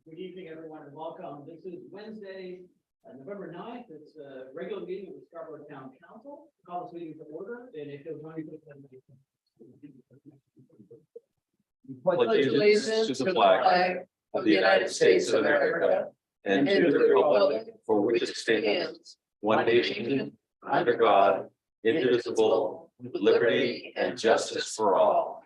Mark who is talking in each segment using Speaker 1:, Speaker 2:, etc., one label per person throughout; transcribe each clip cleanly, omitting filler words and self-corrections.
Speaker 1: Good evening, everyone, and welcome. This is Wednesday, November 9th. It's a regular meeting of the Scarborough Town Council. Call this meeting to order, and if you'll join me,
Speaker 2: Pledge allegiance to the flag of the United States of America and to the republic for which it stands, one nation, under God, indivisible, with liberty and justice for all.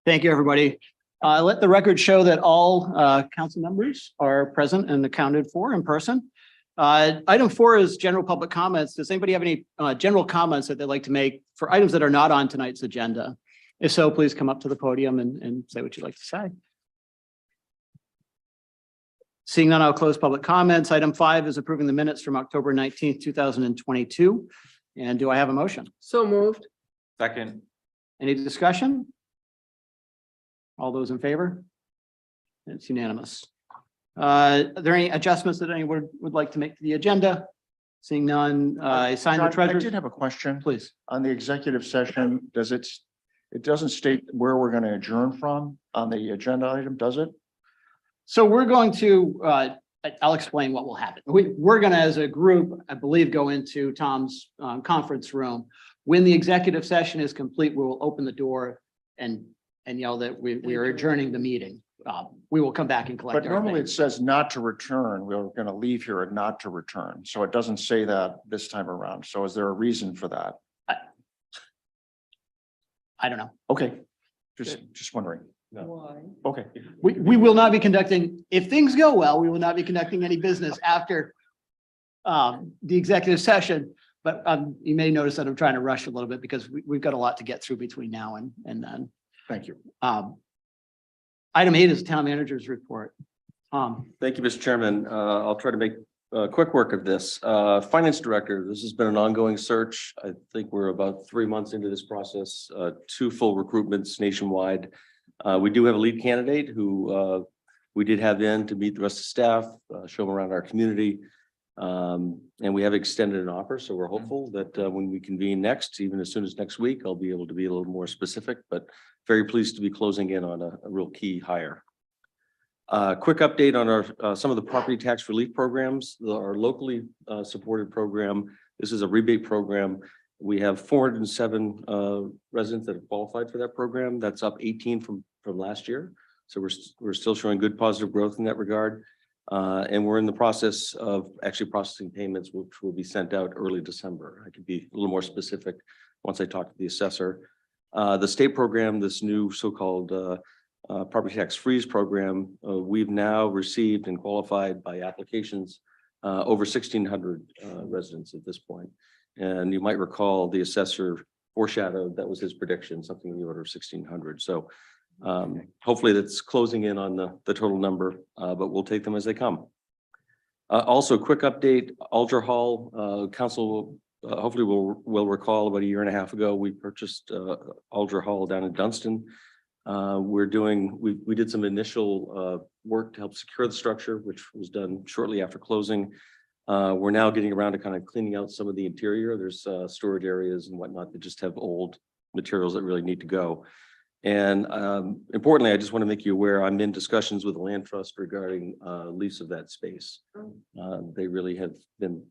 Speaker 1: Thank you, everybody. Let the record show that all council members are present and accounted for in person. Item 4 is general public comments. Does anybody have any general comments that they'd like to make for items that are not on tonight's agenda? If so, please come up to the podium and say what you'd like to say. Seeing none, I'll close public comments. Item 5 is approving the minutes from October 19th, 2022. And do I have a motion?
Speaker 2: So moved.
Speaker 3: Second.
Speaker 1: Any discussion? All those in favor? It's unanimous. Are there any adjustments that anyone would like to make to the agenda? Seeing none, I sign the
Speaker 4: John,
Speaker 1: treasurer.
Speaker 4: I did have a question.
Speaker 1: Please.
Speaker 4: On the executive session, it doesn't state where we're going to adjourn from on the agenda item, does it?
Speaker 1: So we're going to, I'll explain what will happen. We're going to, as a group, I believe, go into Tom's conference room. When the executive session is complete, we will open the door and yell that we are adjourning the meeting. We will come back and collect.
Speaker 4: But normally it says not to return. We're going to leave here and not to return. So it doesn't say that this time around. So is there a reason for that?
Speaker 1: I don't know.
Speaker 4: Okay, just wondering.
Speaker 2: Why?
Speaker 4: Okay.
Speaker 1: We will not be conducting, if things go well, we will not be conducting any business after the executive session. But you may notice that I'm trying to rush a little bit because we've got a lot to get through between now and then.
Speaker 4: Thank you.
Speaker 1: Item 8 is town manager's report.
Speaker 3: Thank you, Mr. Chairman. I'll try to make quick work of this. Finance director, this has been an ongoing search. I think we're about 3 months into this process, 2 full recruitments nationwide. We do have a lead candidate who we did have in to meet the rest of the staff, show them around our community. And we have extended an offer. So we're hopeful that when we convene next, even as soon as next week, I'll be able to be a little more specific, but very pleased to be closing in on a real key hire. Quick update on our some of the property tax relief programs, our locally supported program. This is a rebate program. We have 407 residents that have qualified for that program. That's up 18 from last year. So we're still showing good positive growth in that regard. And we're in the process of actually processing payments, which will be sent out early December. I could be a little more specific once I talk to the assessor. The state program, this new so-called property tax freeze program, we've now received and qualified by applications over 1,600 residents at this point. And you might recall the assessor foreshadowed that was his prediction, something in the order of 1,600. So hopefully that's closing in on the total number, but we'll take them as they come. Also, quick update, Alger Hall, council hopefully will recall about a year and a half ago, we purchased Alger Hall down in Dunston. We did some initial work to help secure the structure, which was done shortly after closing. We're now getting around to kind of cleaning out some of the interior. There's storage areas and whatnot that just have old materials that really need to go. And importantly, I just want to make you aware, I'm in discussions with the land trust regarding lease of that space. They really have been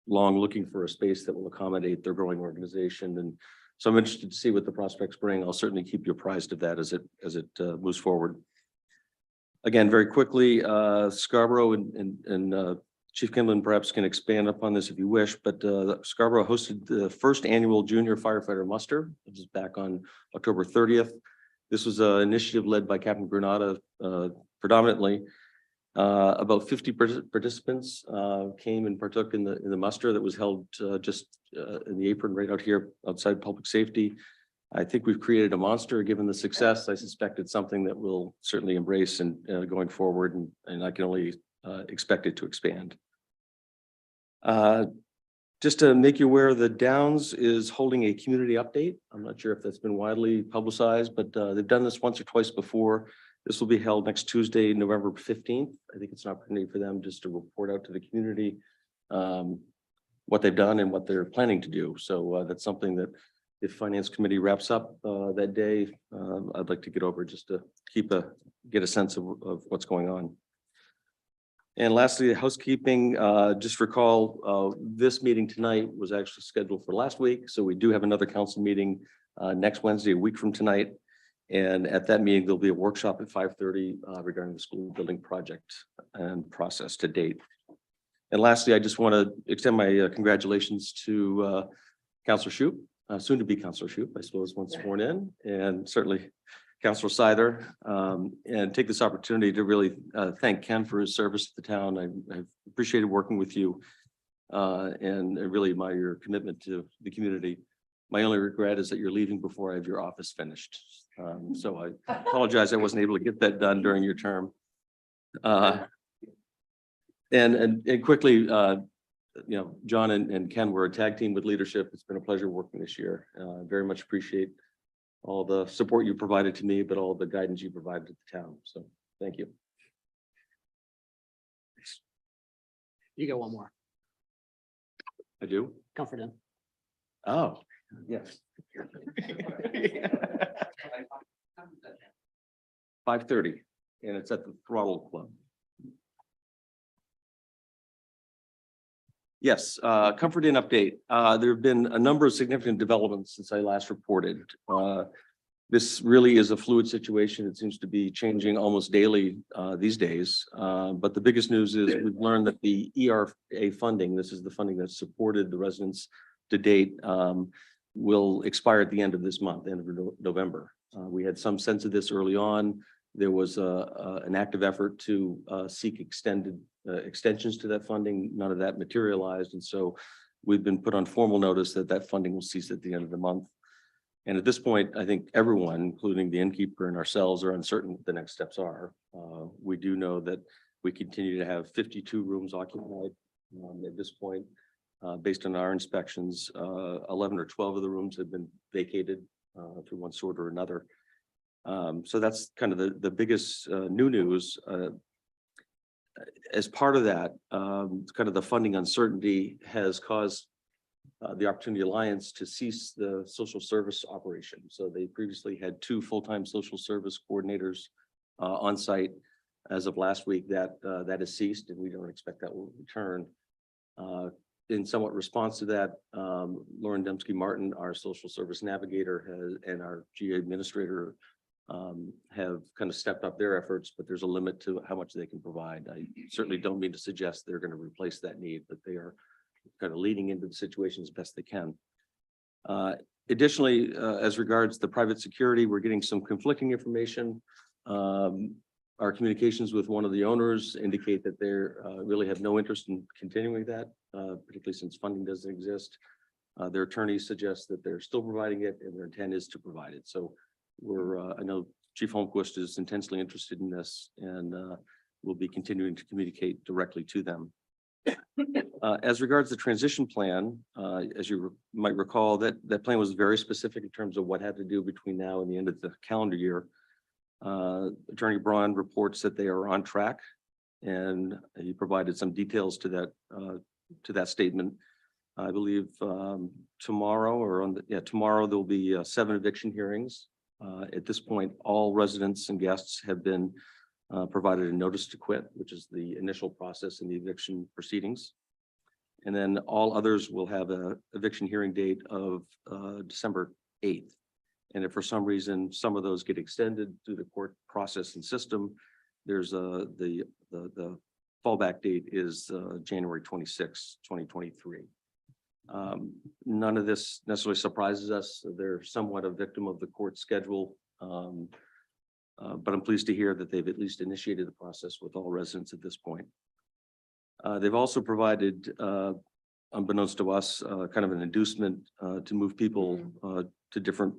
Speaker 3: long looking for a space that will accommodate their growing organization. And so I'm interested to see what the prospects bring. I'll certainly keep you apprised of that as it moves forward. Again, very quickly, Scarborough and Chief Kinlan perhaps can expand upon this if you wish, but Scarborough hosted the first annual junior firefighter muster. It was back on October 30th. This was an initiative led by Captain Granada predominantly. About 50 participants came and partook in the muster that was held just in the apron right out here outside public safety. I think we've created a monster given the success. I suspect it's something that we'll certainly embrace and going forward, and I can only expect it to expand. Just to make you aware, the Downs is holding a community update. I'm not sure if that's been widely publicized, but they've done this once or twice before. This will be held next Tuesday, November 15th. I think it's an opportunity for them just to report out to the community what they've done and what they're planning to do. So that's something that if Finance Committee wraps up that day, I'd like to get over just to get a sense of what's going on. And lastly, the housekeeping, just recall this meeting tonight was actually scheduled for last week. So we do have another council meeting next Wednesday, a week from tonight. And at that meeting, there'll be a workshop at 5:30 regarding the school building project and process to date. And lastly, I just want to extend my congratulations to Councillor Shoup, soon to be Councillor Shoup, I suppose, once sworn in, and certainly Councillor Seither, and take this opportunity to really thank Ken for his service to the town. I've appreciated working with you and I really admire your commitment to the community. My only regret is that you're leaving before I have your office finished. So I apologize I wasn't able to get that done during your term. And quickly, you know, John and Ken were a tag team with leadership. It's been a pleasure working this year. Very much appreciate all the support you provided to me, but all the guidance you provided to the town. So thank you.
Speaker 1: You got one more.
Speaker 3: I do.
Speaker 1: Comfort in.
Speaker 3: Oh, yes. 5:30, and it's at the Throttle Club. Yes, Comfort Inn update. There have been a number of significant developments since I last reported. This really is a fluid situation. It seems to be changing almost daily these days. But the biggest news is we've learned that the ERA funding, this is the funding that supported the residents to date, will expire at the end of this month, end of November. We had some sense of this early on. There was an active effort to seek extensions to that funding. None of that materialized. And so we've been put on formal notice that that funding will cease at the end of the month. And at this point, I think everyone, including the innkeeper and ourselves, are uncertain what the next steps are. We do know that we continue to have 52 rooms occupied at this point. Based on our inspections, 11 or 12 of the rooms have been vacated through one sort or another. So that's kind of the biggest new news. As part of that, kind of the funding uncertainty has caused the Opportunity Alliance to cease the social service operation. So they previously had 2 full-time social service coordinators on site. As of last week, that has ceased, and we don't expect that will return. in somewhat response to that, Lauren Dembski Martin, our social service navigator and our GA administrator have kind of stepped up their efforts, but there's a limit to how much they can provide. I certainly don't mean to suggest they're going to replace that need, but they are kind of leading into the situation as best they can. Additionally, as regards the private security, we're getting some conflicting information. Our communications with one of the owners indicate that they really have no interest in continuing that, particularly since funding doesn't exist. Their attorneys suggest that they're still providing it and their intent is to provide it. So I know Chief Holmquist is intensely interested in this and we'll be continuing to communicate directly to them. As regards the transition plan, as you might recall, that plan was very specific in terms of what had to do between now and the end of the calendar year. Attorney Braun reports that they are on track, and he provided some details to that statement. I believe tomorrow tomorrow there will be 7 eviction hearings. At this point, all residents and guests have been provided a notice to quit, which is the initial process in the eviction proceedings. And then all others will have a eviction hearing date of December 8th. And if for some reason some of those get extended through the court process and system, there's the fallback date is January 26, 2023. None of this necessarily surprises us. They're somewhat a victim of the court schedule. But I'm pleased to hear that they've at least initiated the process with all residents at this point. They've also provided, unbeknownst to us, kind of an inducement to move people to different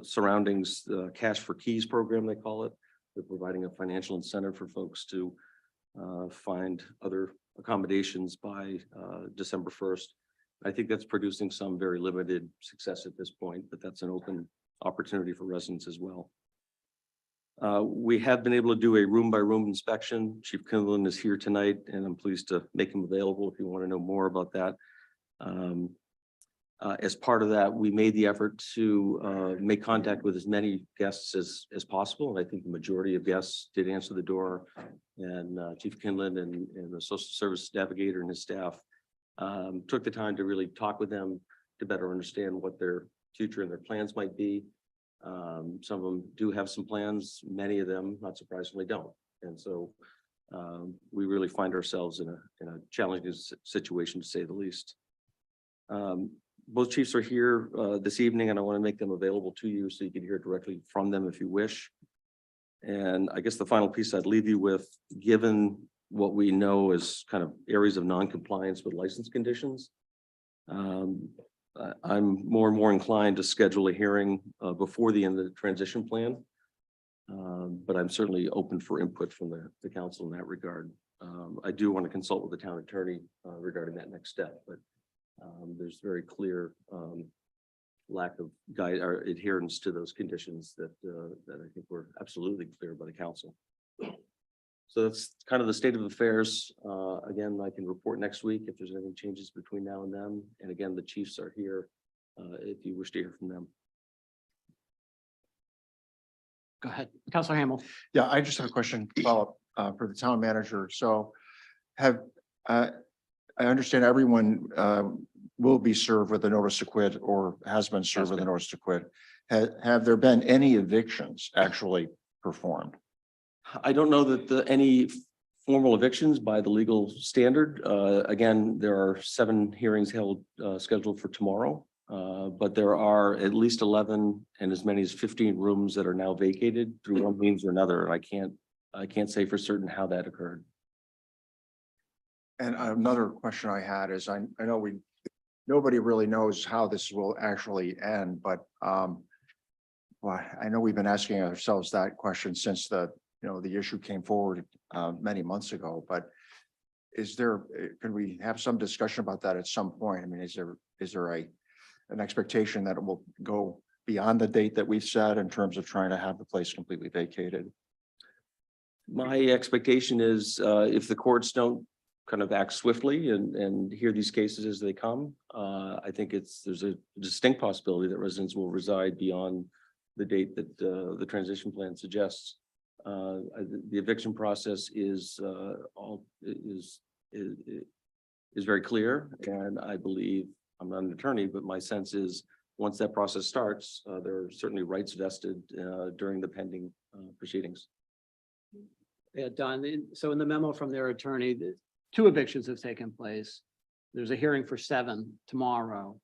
Speaker 3: surroundings, the Cash for Keys program, they call it. They're providing a financial incentive for folks to find other accommodations by December 1st. I think that's producing some very limited success at this point, but that's an open opportunity for residents as well. We have been able to do a room by room inspection. Chief Kinlan is here tonight, and I'm pleased to make him available if you want to know more about that. As part of that, we made the effort to make contact with as many guests as possible. And I think the majority of guests did answer the door, and Chief Kinlan and the social service navigator and his staff took the time to really talk with them to better understand what their future and their plans might be. Some of them do have some plans, many of them, not surprisingly, don't. And so we really find ourselves in a challenging situation, to say the least. Both chiefs are here this evening, and I want to make them available to you so you can hear directly from them if you wish. And I guess the final piece I'd leave you with, given what we know as kind of areas of non-compliance with license conditions, I'm more and more inclined to schedule a hearing before the end of the transition plan. But I'm certainly open for input from the council in that regard. I do want to consult with the town attorney regarding that next step, but there's very clear lack of guide or adherence to those conditions that I think were absolutely clear by the council. So that's kind of the state of affairs. Again, I can report next week if there's any changes between now and then. And again, the chiefs are here if you wish to hear from them.
Speaker 1: Go ahead, Councilor Hamel.
Speaker 4: Yeah, I just have a question follow up for the town manager. So I understand everyone will be served with a notice to quit or has been served with a notice to quit. Have there been any evictions actually performed?
Speaker 3: I don't know that any formal evictions by the legal standard. Again, there are 7 hearings held scheduled for tomorrow, but there are at least 11 and as many as 15 rooms that are now vacated through one means or another. I can't say for certain how that occurred.
Speaker 4: And another question I had is I know nobody really knows how this will actually end, but well, I know we've been asking ourselves that question since the issue came forward many months ago, but can we have some discussion about that at some point? I mean, is there an expectation that it will go beyond the date that we've set in terms of trying to have the place completely vacated?
Speaker 3: My expectation is if the courts don't kind of act swiftly and hear these cases as they come, I think there's a distinct possibility that residents will reside beyond the date that the transition plan suggests. The eviction process is is very clear. And I believe, I'm not an attorney, but my sense is, once that process starts, there are certainly rights vested during the pending proceedings.
Speaker 1: Yeah, Don, so in the memo from their attorney, 2 evictions have taken place. There's a hearing for 7 tomorrow.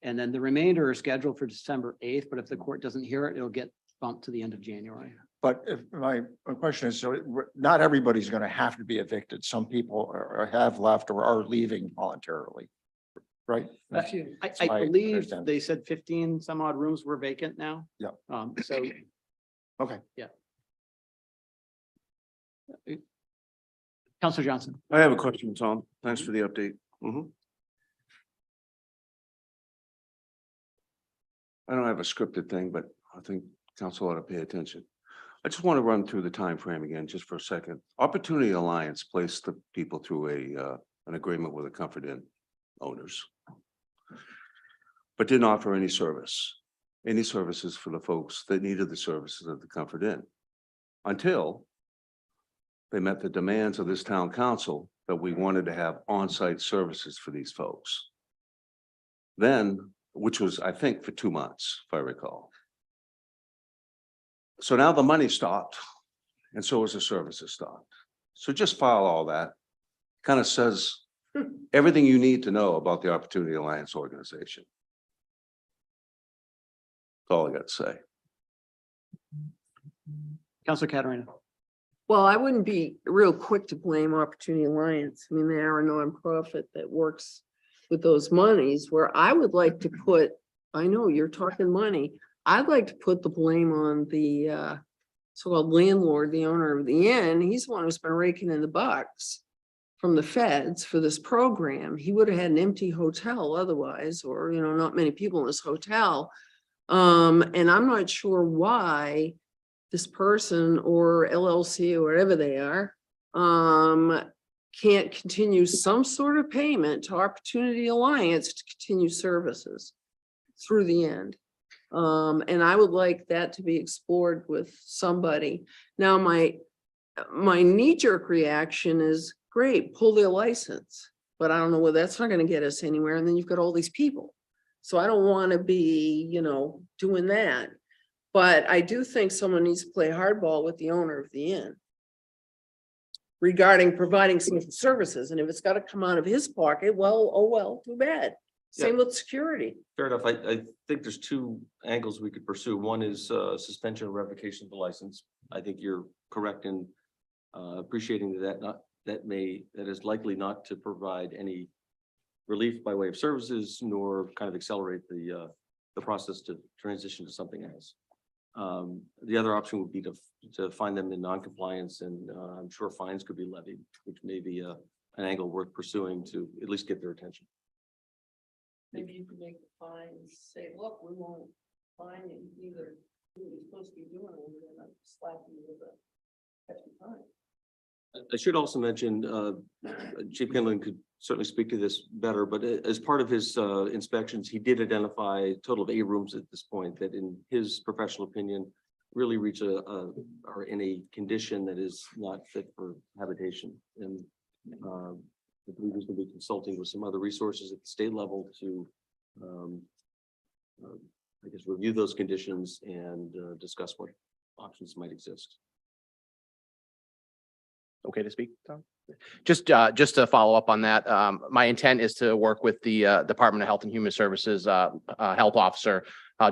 Speaker 1: And then the remainder are scheduled for December 8th, but if the court doesn't hear it, it'll get bumped to the end of January.
Speaker 4: But if my question is, so not everybody's going to have to be evicted. Some people have left or are leaving voluntarily, right?
Speaker 1: I
Speaker 4: my
Speaker 1: believe
Speaker 4: understanding.
Speaker 1: they said 15 some odd rooms were vacant now.
Speaker 4: Yeah.
Speaker 1: So,
Speaker 4: Okay.
Speaker 1: yeah. Counselor Johnson.
Speaker 5: I have a question, Tom. Thanks for the update. I don't have a scripted thing, but I think council ought to pay attention. I just want to run through the time frame again, just for a second. Opportunity Alliance placed the people through an agreement with the Comfort Inn owners, but didn't offer any services for the folks that needed the services of the Comfort Inn, until they met the demands of this town council that we wanted to have on-site services for these folks. Then, which was, I think, for 2 months, if I recall. So now the money stopped, and so was the services stopped. So just file all that. Kind of says everything you need to know about the Opportunity Alliance organization. That's all I got to say.
Speaker 1: Counselor Caterina.
Speaker 6: Well, I wouldn't be real quick to blame Opportunity Alliance. I mean, they are a nonprofit that works with those monies. Where I would like to put, I know you're talking money, I'd like to put the blame on the so-called landlord, the owner of the inn. He's the one who's been raking in the bucks from the feds for this program. He would have had an empty hotel otherwise, or, you know, not many people in this hotel. And I'm not sure why this person or LLC or whatever they are, can't continue some sort of payment to Opportunity Alliance to continue services through the end. And I would like that to be explored with somebody. Now, my knee-jerk reaction is, great, pull their license, but I don't know whether that's not going to get us anywhere. And then you've got all these people. So I don't want to be, you know, doing that. But I do think someone needs to play hardball with the owner of the inn regarding providing some services. And if it's got to come out of his pocket, well, oh, well, too bad. Same with security.
Speaker 3: Fair enough. I think there's 2 angles we could pursue. One is suspension or revocation of the license. I think you're correct in appreciating that is likely not to provide any relief by way of services, nor kind of accelerate the process to transition to something else. The other option would be to find them in non-compliance, and I'm sure fines could be levied, which may be an angle worth pursuing to at least get their attention.
Speaker 6: Maybe you could make the fines say, look, we won't fine you either. What you're supposed to be doing, and we're gonna slap you with a hefty fine.
Speaker 3: I should also mention, Chief Kinlan could certainly speak to this better, but as part of his inspections, he did identify a total of 8 rooms at this point that, in his professional opinion, really are in a condition that is not fit for habitation. And I believe he's going to be consulting with some other resources at the state level to, I guess, review those conditions and discuss what options might exist.
Speaker 7: Okay to speak, Tom? Just to follow up on that, my intent is to work with the Department of Health and Human Services Health Officer,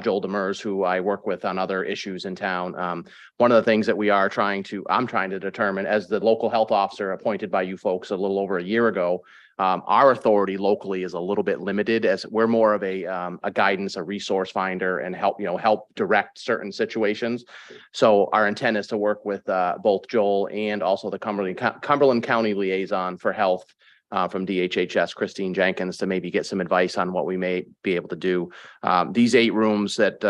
Speaker 7: Joel Demers, who I work with on other issues in town. One of the things that I'm trying to determine, as the local health officer appointed by you folks a little over a year ago, our authority locally is a little bit limited, as we're more of a guidance, a resource finder, and help direct certain situations. So our intent is to work with both Joel and also the Cumberland County Liaison for Health from DHHS, Christine Jenkins, to maybe get some advice on what we may be able to do. These 8 rooms that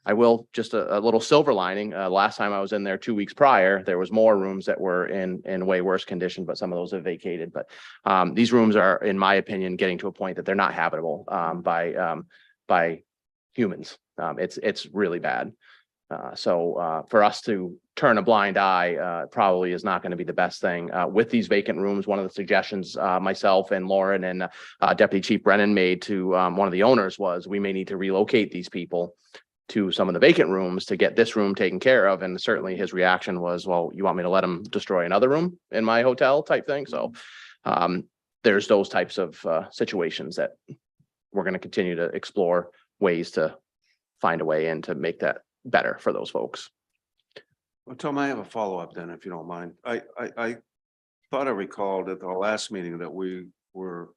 Speaker 7: I will, just a little silver lining. Last time I was in there 2 weeks prior, there was more rooms that were in way worse condition, but some of those have vacated. But these rooms are, in my opinion, getting to a point that they're not habitable by humans. It's really bad. So for us to turn a blind eye, probably is not going to be the best thing. With these vacant rooms, one of the suggestions, myself and Lauren and, Deputy Chief Brennan made to, one of the owners was we may need to relocate these people to some of the vacant rooms to get this room taken care of. And certainly his reaction was, well, you want me to let him destroy another room in my hotel type thing? So, there's those types of, situations that we're going to continue to explore ways to find a way in to make that better for those folks.
Speaker 5: Well, Tom, I have a follow-up then, if you don't mind. I thought I recalled at our last meeting that we were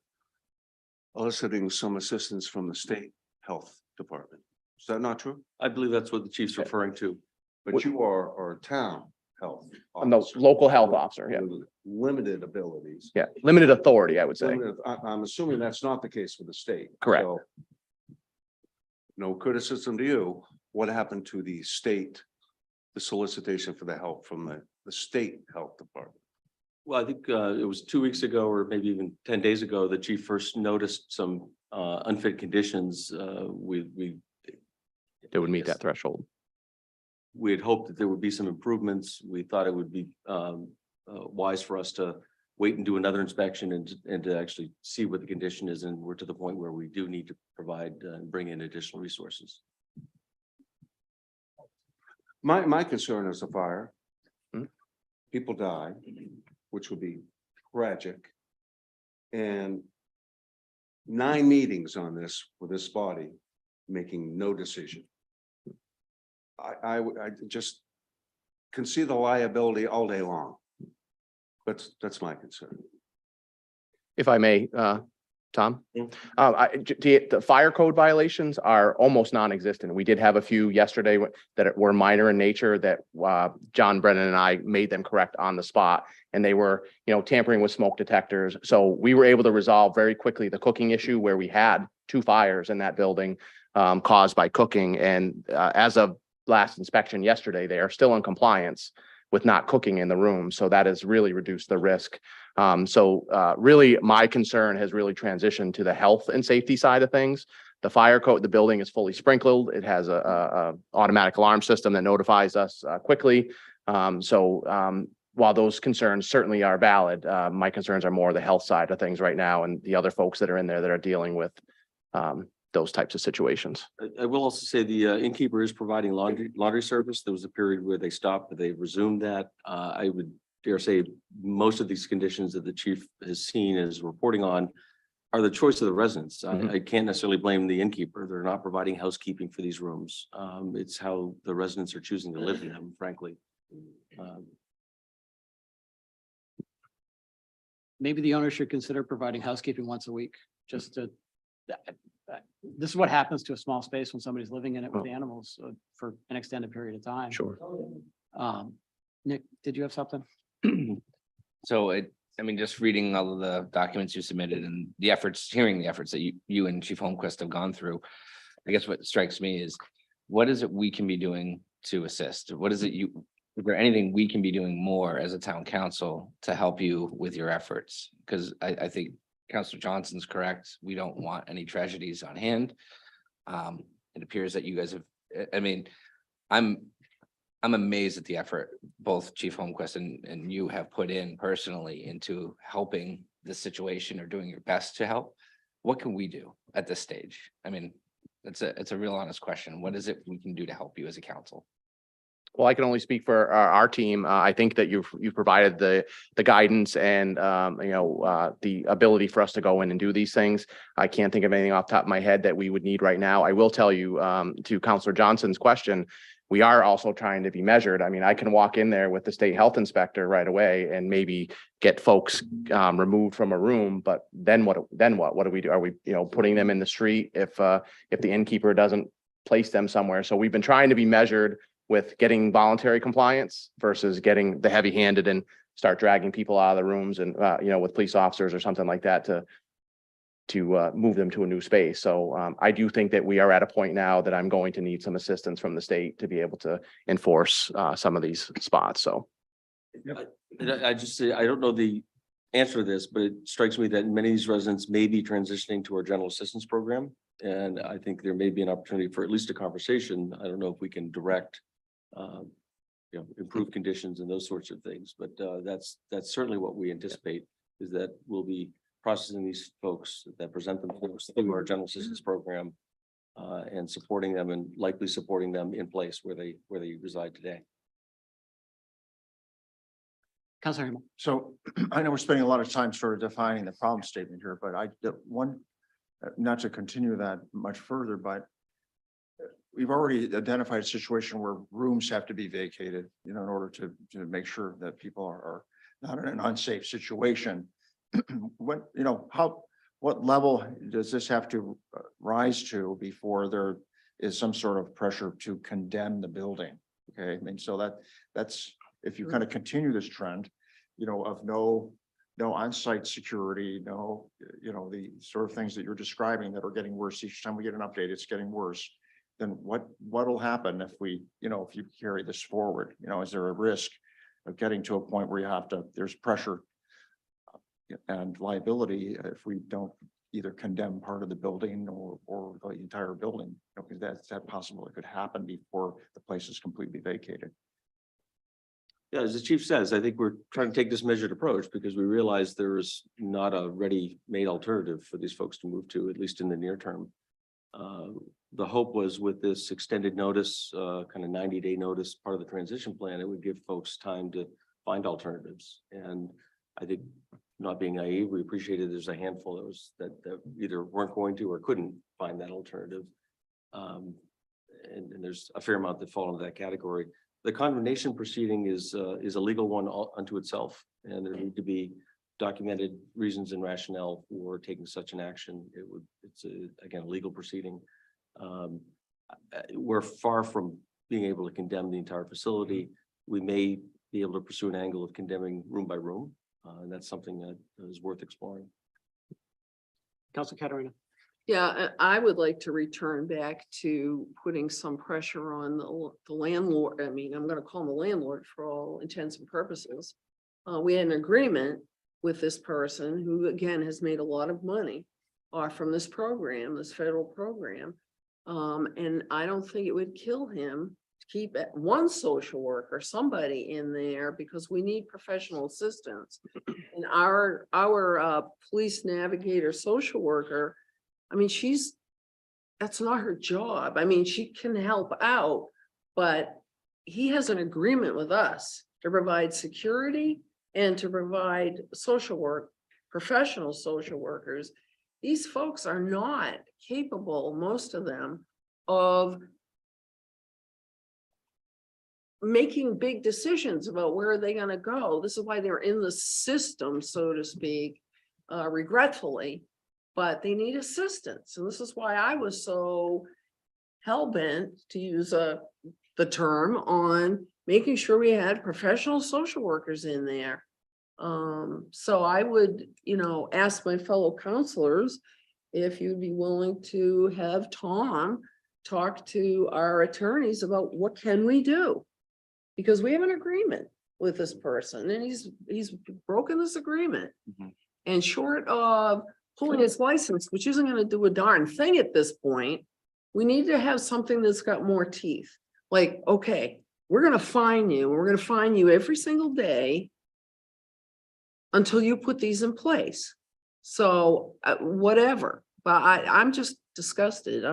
Speaker 5: eliciting some assistance from the state health department. Is that not true?
Speaker 3: I believe that's what the chief's referring to.
Speaker 5: But you are a town health.
Speaker 7: I'm the
Speaker 5: officer.
Speaker 7: local health officer, yeah.
Speaker 5: With limited abilities.
Speaker 7: Yeah, limited authority, I would say.
Speaker 5: I'm assuming that's not the case for the state.
Speaker 7: Correct.
Speaker 5: So, no criticism to you. What happened to the state, the solicitation for the help from the state health department?
Speaker 3: Well, I think it was 2 weeks ago, or maybe even 10 days ago, the chief first noticed some unfit conditions.
Speaker 7: It would meet that threshold.
Speaker 3: We had hoped that there would be some improvements. We thought it would be wise for us to wait and do another inspection and to actually see what the condition is. And we're to the point where we do need to provide and bring in additional resources.
Speaker 5: My concern is the fire.
Speaker 7: Hmm.
Speaker 5: People die, which would be tragic. And 9 meetings on this with this body, making no decision. I just can see the liability all day long. That's my concern.
Speaker 7: If I may, Tom?
Speaker 3: Yeah.
Speaker 7: The fire code violations are almost non-existent. We did have a few yesterday that were minor in nature that John Brennan and I made them correct on the spot. And they were, tampering with smoke detectors. So we were able to resolve very quickly the cooking issue where we had 2 fires in that building caused by cooking. And as of last inspection yesterday, they are still in compliance with not cooking in the room. So that has really reduced the risk. Really, my concern has really transitioned to the health and safety side of things. The fire code, the building is fully sprinkled. It has a automatic alarm system that notifies us quickly. While those concerns certainly are valid, my concerns are more the health side of things right now and the other folks that are in there that are dealing with those types of situations.
Speaker 3: I will also say the innkeeper is providing laundry service. There was a period where they stopped, but they resumed that. I would dare say most of these conditions that the chief has seen is reporting on are the choice of the residents. I can't necessarily blame the innkeeper. They're not providing housekeeping for these rooms. It's how the residents are choosing to live in them, frankly.
Speaker 1: Maybe the owner should consider providing housekeeping once a week, just to. This is what happens to a small space when somebody's living in it with the animals for an extended period of time.
Speaker 7: Sure.
Speaker 1: Nick, did you have something?
Speaker 8: So just reading all of the documents you submitted and the efforts, hearing the efforts that you and Chief Holmquist have gone through, I guess what strikes me is, what is it we can be doing to assist? Is there anything we can be doing more as a town council to help you with your efforts? Because I think Councilor Johnson's correct. We don't want any tragedies on hand. It appears that you guys have, I'm amazed at the effort both Chief Holmquist and you have put in personally into helping this situation or doing your best to help. What can we do at this stage? It's a real honest question. What is it we can do to help you as a council?
Speaker 7: Well, I can only speak for our team. I think that you've provided the guidance and the ability for us to go in and do these things. I can't think of anything off the top of my head that we would need right now. I will tell you to Councilor Johnson's question, we are also trying to be measured. I can walk in there with the state health inspector right away and maybe get folks removed from a room, but then what? What do we do? Are we putting them in the street if the innkeeper doesn't place them somewhere? So we've been trying to be measured with getting voluntary compliance versus getting the heavy-handed and start dragging people out of the rooms and with police officers or something like that to move them to a new space. So I do think that we are at a point now that I'm going to need some assistance from the state to be able to enforce some of these spots. So
Speaker 3: I just say, I don't know the answer to this, but it strikes me that many of these residents may be transitioning to our general assistance program. And I think there may be an opportunity for at least a conversation. I don't know if we can direct improve conditions and those sorts of things. But that's certainly what we anticipate, is that we'll be processing these folks that present themselves through our general assistance program and supporting them, and likely supporting them in place where they reside today.
Speaker 1: Counselor Hamel.
Speaker 4: So I know we're spending a lot of time sort of defining the problem statement here, but not to continue that much further, but we've already identified a situation where rooms have to be vacated, in order to make sure that people are not in an unsafe situation. What level does this have to rise to before there is some sort of pressure to condemn the building? Okay, I mean, so that's, if you kind of continue this trend, of no on-site security, the sort of things that you're describing that are getting worse each time we get an update, it's getting worse. Then what'll happen if if you carry this forward? Is there a risk of getting to a point where there's pressure and liability if we don't either condemn part of the building or the entire building? Because that's possible. It could happen before the place is completely vacated.
Speaker 3: Yeah, as the chief says, I think we're trying to take this measured approach because we realize there is not a ready-made alternative for these folks to move to, at least in the near term. The hope was with this extended notice, kind of 90-day notice, part of the transition plan, it would give folks time to find alternatives. And I think, not being naive, we appreciated there's a handful that either weren't going to or couldn't find that alternative. And there's a fair amount that fall into that category. The condemnation proceeding is a legal one unto itself, and there need to be documented reasons and rationale for taking such an action. It's again, a legal proceeding. We're far from being able to condemn the entire facility. We may be able to pursue an angle of condemning room by room, and that's something that is worth exploring.
Speaker 1: Counselor Katarina.
Speaker 6: Yeah, I would like to return back to putting some pressure on the landlord. I mean, I'm gonna call him the landlord for all intents and purposes. We had an agreement with this person who, again, has made a lot of money from this program, this federal program. And I don't think it would kill him to keep one social worker, somebody in there, because we need professional assistance. And our police navigator social worker, I mean, that's not her job. I mean, she can help out, but he has an agreement with us to provide security and to provide social work, professional social workers. These folks are not capable, most of them, of making big decisions about where are they going to go. This is why they're in the system, so to speak, regretfully. But they need assistance. And this is why I was so hell-bent, to use the term, on making sure we had professional social workers in there. So I would, ask my fellow counselors if you'd be willing to have Tom talk to our attorneys about what can we do? Because we have an agreement with this person and he's broken this agreement.
Speaker 8: Mhm.
Speaker 6: And short of pulling his license, which isn't going to do a darn thing at this point, we need to have something that's got more teeth. Like, okay, we're going to fine you. We're going to fine you every single day until you put these in place. So whatever, but I'm just disgusted.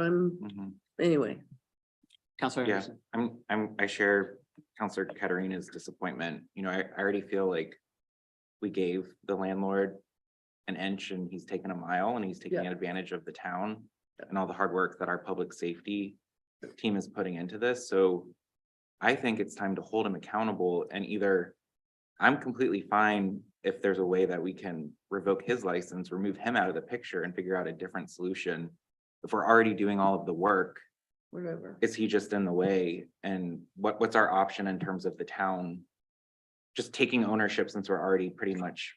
Speaker 6: Anyway.
Speaker 1: Counselor
Speaker 9: Yeah,
Speaker 1: Anderson.
Speaker 9: I share Counselor Katarina's disappointment. I already feel like we gave the landlord an inch and he's taken a mile, and he's taking advantage of the town and all the hard work that our public safety team is putting into this. So I think it's time to hold him accountable, and either I'm completely fine if there's a way that we can revoke his license, remove him out of the picture and figure out a different solution. If we're already doing all of the work,
Speaker 6: Whatever.
Speaker 9: is he just in the way? And what's our option in terms of the town just taking ownership, since we're already pretty much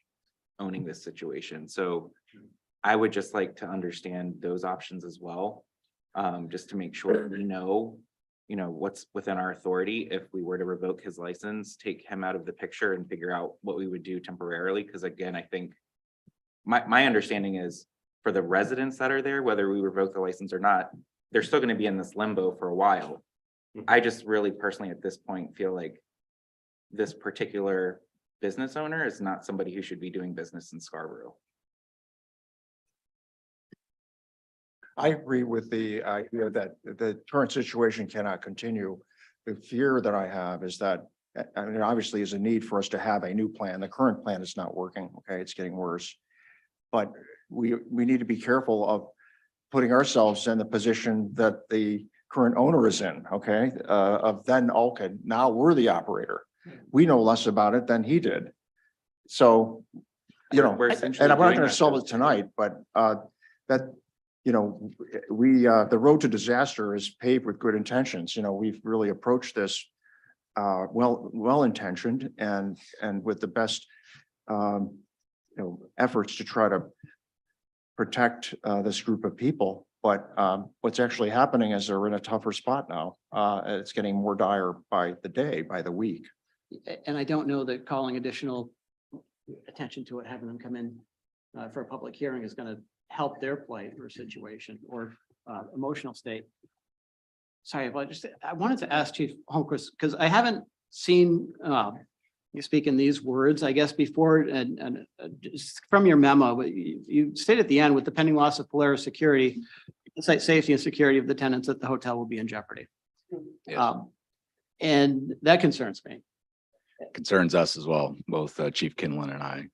Speaker 9: owning this situation? So I would just like to understand those options as well. Just to make sure we know, what's within our authority if we were to revoke his license, take him out of the picture and figure out what we would do temporarily. Because again, I think my understanding is for the residents that are there, whether we revoke the license or not, they're still going to be in this limbo for a while. I just really personally at this point feel like this particular business owner is not somebody who should be doing business in Scarborough.
Speaker 4: I agree with the idea that the current situation cannot continue. The fear that I have is that, I mean, obviously is a need for us to have a new plan. The current plan is not working, okay? It's getting worse. But we need to be careful of putting ourselves in the position that the current owner is in, okay? Of then, okay, now we're the operator. We know less about it than he did. So, you know,
Speaker 9: We're
Speaker 4: and
Speaker 9: essentially
Speaker 4: I'm not
Speaker 9: doing
Speaker 4: gonna
Speaker 9: that.
Speaker 4: solve it tonight, but that, you know, the road to disaster is paved with good intentions. You know, we've really approached this well intentioned and with the best you know, efforts to try to protect this group of people. But what's actually happening is they're in a tougher spot now. It's getting more dire by the day, by the week.
Speaker 1: And I don't know that calling additional attention to it, having them come in for a public hearing is going to help their plight or situation or emotional state. Sorry, but I wanted to ask Chief Holmquist, because I haven't seen you speak in these words, I guess, before, and just from your memo, you state at the end, with the pending loss of Polaris security, the site safety and security of the tenants at the hotel will be in jeopardy.
Speaker 10: Yes.
Speaker 1: And that concerns me.
Speaker 10: Concerns us as well, both Chief Kinlan and I.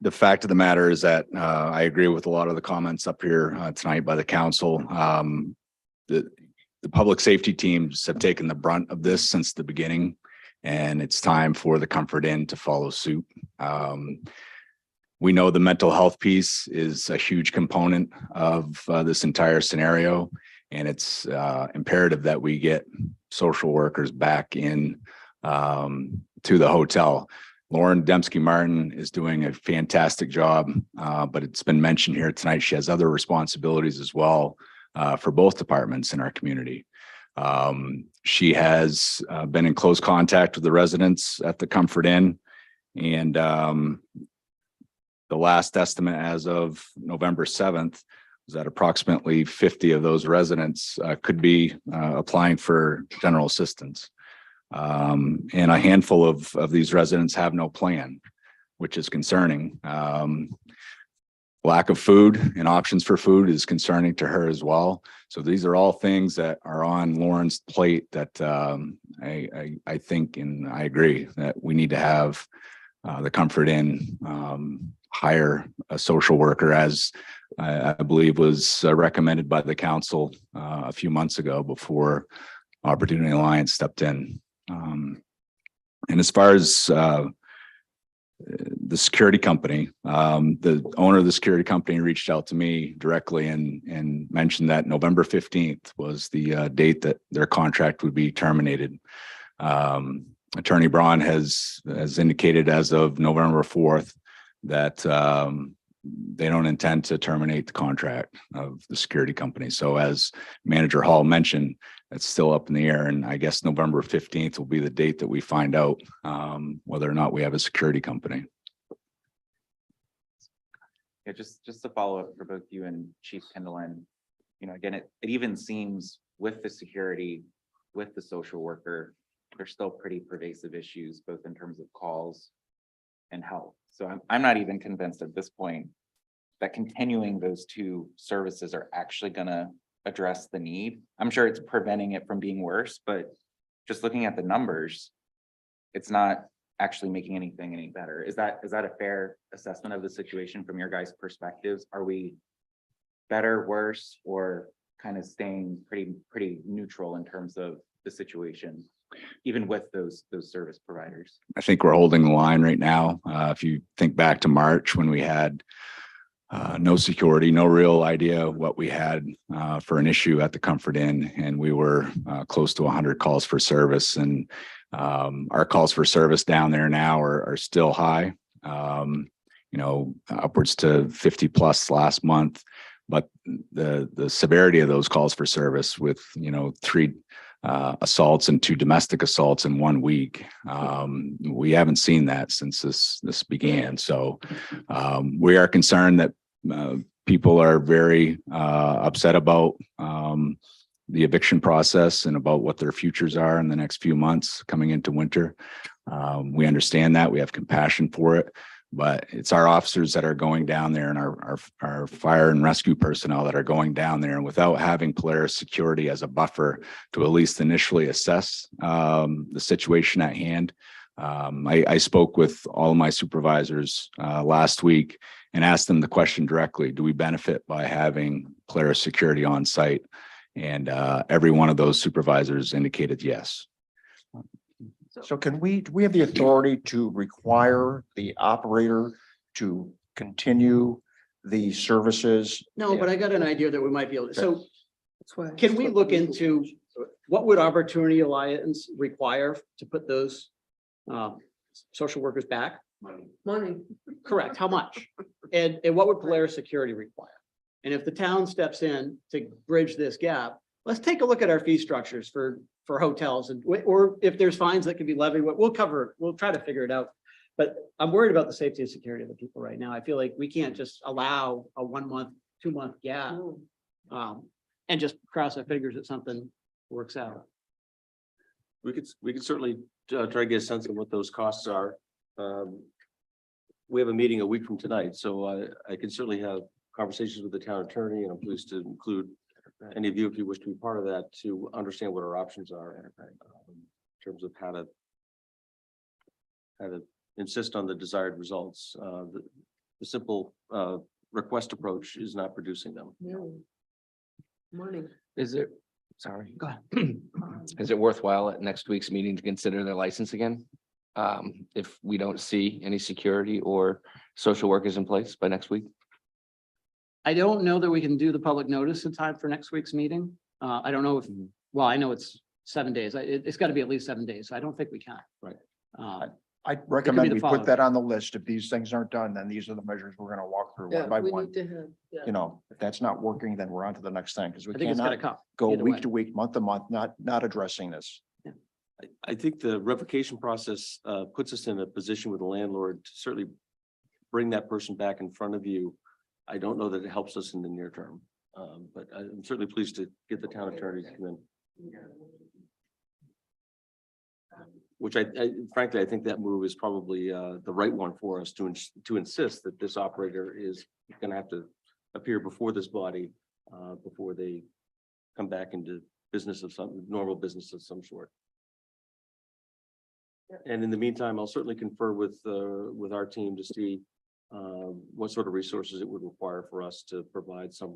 Speaker 10: The fact of the matter is that I agree with a lot of the comments up here tonight by the council. The public safety teams have taken the brunt of this since the beginning, and it's time for the Comfort Inn to follow suit. We know the mental health piece is a huge component of this entire scenario, and it's imperative that we get social workers back in to the hotel. Lauren Dembski Martin is doing a fantastic job, but it's been mentioned here tonight, she has other responsibilities as well for both departments in our community. She has been in close contact with the residents at the Comfort Inn, and the last estimate as of November 7th was that approximately 50 of those residents could be applying for general assistance. And a handful of these residents have no plan, which is concerning. Lack of food and options for food is concerning to her as well. So these are all things that are on Lauren's plate that I think, and I agree, that we need to have the Comfort Inn hire a social worker, as I believe was recommended by the council a few months ago before Opportunity Alliance stepped in. And as far as the security company, the owner of the security company reached out to me directly and mentioned that November 15th was the date that their contract would be terminated. Attorney Braun has indicated as of November 4th that they don't intend to terminate the contract of the security company. So as Manager Hall mentioned, it's still up in the air, and I guess November 15th will be the date that we find out whether or not we have a security company.
Speaker 9: Yeah, just to follow up for both you and Chief Kinlan, you know, again, it even seems with the security, with the social worker, there's still pretty pervasive issues, both in terms of calls and health. So I'm not even convinced at this point that continuing those two services are actually gonna address the need. I'm sure it's preventing it from being worse, but just looking at the numbers, it's not actually making anything any better. Is that a fair assessment of the situation from your guys' perspectives? Are we better, worse, or kind of staying pretty neutral in terms of the situation, even with those service providers?
Speaker 10: I think we're holding the line right now. If you think back to March, when we had no security, no real idea what we had for an issue at the Comfort Inn, and we were close to 100 calls for service, and our calls for service down there now are still high, you know, upwards to 50 plus last month. But the severity of those calls for service, with, you know, 3 assaults and 2 domestic assaults in 1 week, we haven't seen that since this began. So we are concerned that people are very upset about the eviction process and about what their futures are in the next few months coming into winter. We understand that. We have compassion for it. But it's our officers that are going down there and our fire and rescue personnel that are going down there, and without having Polaris Security as a buffer to at least initially assess the situation at hand. I spoke with all of my supervisors last week and asked them the question directly: do we benefit by having Polaris Security on site? And every one of those supervisors indicated yes.
Speaker 4: So do we have the authority to require the operator to continue the services?
Speaker 1: No, but I got an idea that we might be able to, so
Speaker 6: That's why.
Speaker 1: can we look into what would Opportunity Alliance require to put those social workers back?
Speaker 6: Money.
Speaker 1: Correct, how much? And what would Polaris Security require? And if the town steps in to bridge this gap, let's take a look at our fee structures for hotels, and or if there's fines that can be levied, we'll cover it. We'll try to figure it out. But I'm worried about the safety and security of the people right now. I feel like we can't just allow a 1 month, 2 month gap. And just cross our fingers that something works out.
Speaker 3: We could certainly try to get a sense of what those costs are. We have a meeting a week from tonight, so I can certainly have conversations with the town attorney, and I'm pleased to include any of you, if you wish to be part of that, to understand what our options are in terms of how to insist on the desired results. The simple request approach is not producing them.
Speaker 6: No. Money.
Speaker 8: Is it, sorry.
Speaker 1: Go ahead.
Speaker 8: Is it worthwhile at next week's meeting to consider their license again? If we don't see any security or social workers in place by next week?
Speaker 1: I don't know that we can do the public notice in time for next week's meeting. I don't know if, well, I know it's 7 days. It's got to be at least 7 days. So I don't think we can.
Speaker 3: Right.
Speaker 4: I recommend
Speaker 1: the
Speaker 4: we
Speaker 1: following.
Speaker 4: put that on the list. If these things aren't done, then these are the measures we're gonna walk through
Speaker 6: Yeah,
Speaker 4: one by
Speaker 6: we
Speaker 4: one.
Speaker 6: need to have, yeah.
Speaker 4: You know, if that's not working, then we're on to the next thing, because we
Speaker 1: I think it's gonna
Speaker 4: cannot
Speaker 1: come.
Speaker 4: go
Speaker 1: either way.
Speaker 4: week to week, month to month, not addressing this.
Speaker 3: I think the revocation process puts us in a position with the landlord to certainly bring that person back in front of you. I don't know that it helps us in the near term, but I'm certainly pleased to get the town attorney to come in. Which I frankly, I think that move is probably the right one for us to insist that this operator is gonna have to appear before this body before they come back into business of some normal business of some sort. And in the meantime, I'll certainly confer with our team to see what sort of resources it would require for us to provide some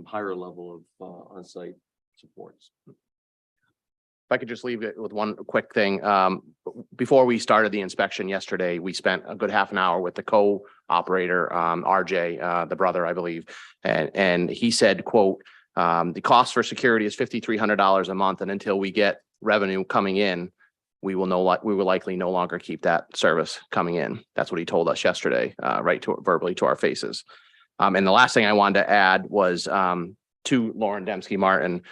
Speaker 3: higher level of on-site supports.
Speaker 7: If I could just leave it with one quick thing. Before we started the inspection yesterday, we spent a good half an hour with the co-operator, RJ, the brother, I believe. And he said, quote, the cost for security is $5,300 a month. And until we get revenue coming in, we will likely no longer keep that service coming in. That's what he told us yesterday, verbally to our faces. And the last thing I wanted to add was to Lauren Dembski Martin.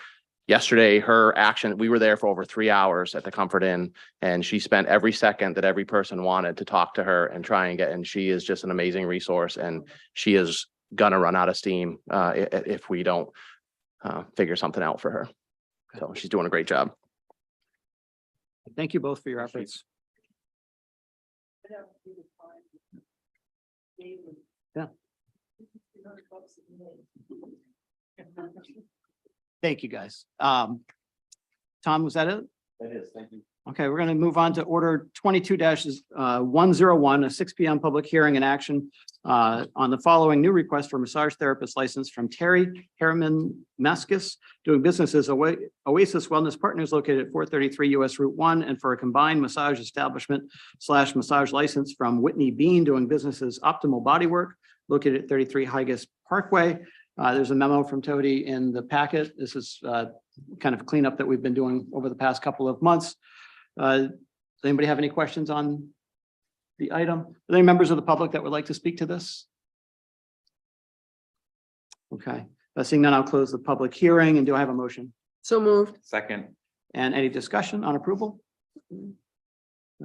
Speaker 7: Yesterday, her action, we were there for over 3 hours at the Comfort Inn, and she spent every second that every person wanted to talk to her and try and and she is just an amazing resource, and she is gonna run out of steam if we don't figure something out for her. So she's doing a great job.
Speaker 1: Thank you both for your efforts. Yeah. Thank you, guys. Tom, was that it?
Speaker 3: That is, thank you.
Speaker 1: Okay, we're going to move on to order 22-101, a 6 p.m. public hearing and action on the following new request for massage therapist license from Terry Harriman Maskis, doing business as Oasis Wellness Partners located at 433 US Route 1, and for a combined massage establishment / massage license from Whitney Bean, doing business as Optimal Bodywork located at 33 Higas Parkway. There's a memo from Tody in the packet. This is kind of cleanup that we've been doing over the past couple of months. Does anybody have any questions on the item? Are there any members of the public that would like to speak to this? Okay, seeing none, I'll close the public hearing. And do I have a motion?
Speaker 6: So moved.
Speaker 9: Second.
Speaker 1: And any discussion on approval?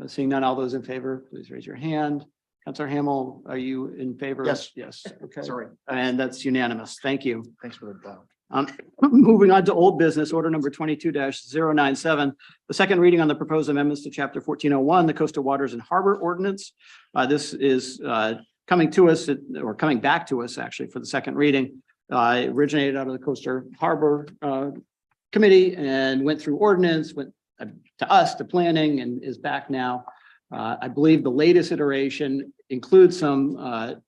Speaker 1: Seeing none, all those in favor, please raise your hand. Councilor Hamel, are you in favor?
Speaker 4: Yes.
Speaker 1: Yes, okay.
Speaker 4: Sorry,
Speaker 1: And that's unanimous. Thank you.
Speaker 4: thanks for the
Speaker 1: Moving on to old business, order number 22-097, the second reading on the proposed amendments to chapter 1401, the Coastal Waters and Harbor Ordinance. This is coming to us, or coming back to us actually for the second reading. It originated out of the Coastal Harbor Committee and went through ordinance, went to us, to planning, and is back now. I believe the latest iteration includes some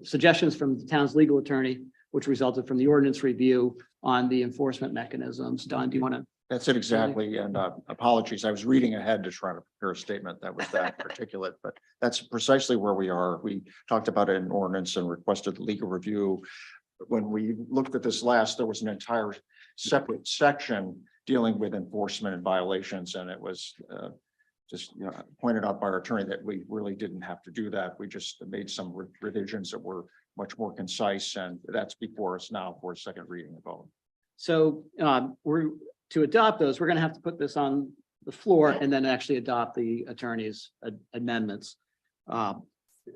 Speaker 1: suggestions from the town's legal attorney, which resulted from the ordinance review on the enforcement mechanisms. Don, do you want to?
Speaker 4: That's it exactly. And apologies, I was reading ahead to try to prepare a statement that was that articulate, but that's precisely where we are. We talked about it in ordinance and requested legal review. When we looked at this last, there was an entire separate section dealing with enforcement and violations, and it was just, pointed out by our attorney that we really didn't have to do that. We just made some revisions that were much more concise, and that's before us now for a second reading vote.
Speaker 1: So to adopt those, we're going to have to put this on the floor and then actually adopt the attorney's amendments.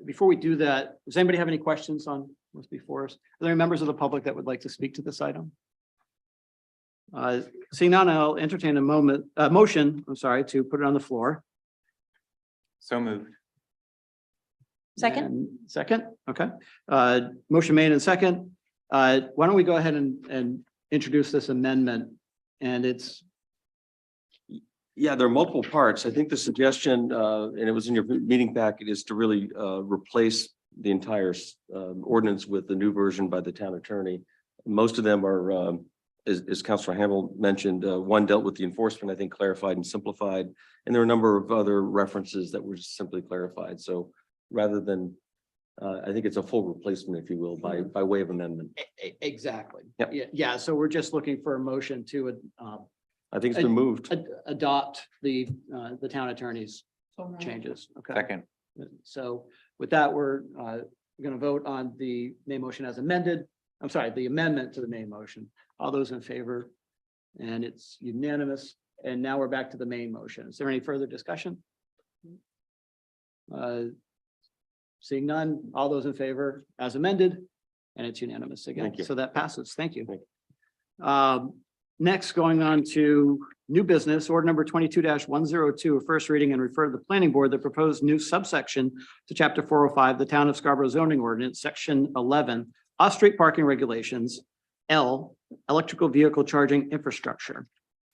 Speaker 1: Before we do that, does anybody have any questions on what's before us? Are there any members of the public that would like to speak to this item? Seeing none, I'll entertain a motion, to put it on the floor.
Speaker 9: So moved.
Speaker 11: Second.
Speaker 1: And second, okay. Motion made and second. Why don't we go ahead and introduce this amendment? And it's,
Speaker 3: Yeah, there are multiple parts. I think the suggestion, and it was in your meeting packet, is to really replace the entire ordinance with the new version by the town attorney. Most of them are, as Councilor Hamel mentioned, one dealt with the enforcement, I think clarified and simplified. And there are a number of other references that were just simply clarified. So rather than, I think it's a full replacement, if you will, by way of amendment.
Speaker 1: exactly.
Speaker 3: Yep.
Speaker 1: Yeah, so we're just looking for a motion to
Speaker 3: I think it's been moved.
Speaker 1: adopt the town attorney's changes. Okay.
Speaker 9: Second.
Speaker 1: So with that, we're going to vote on the main motion as amended. I'm sorry, the amendment to the main motion. All those in favor? And it's unanimous. And now we're back to the main motion. Is there any further discussion? Seeing none, all those in favor as amended, and it's unanimous again.
Speaker 3: Thank you.
Speaker 1: So that passes. Thank you.
Speaker 3: Thank
Speaker 1: Next, going on to new business, order number 22-102, a first reading and refer to the planning board, the proposed new subsection to chapter 405, the town of Scarborough zoning ordinance, section 11, off-street parking regulations, L, electrical vehicle charging infrastructure.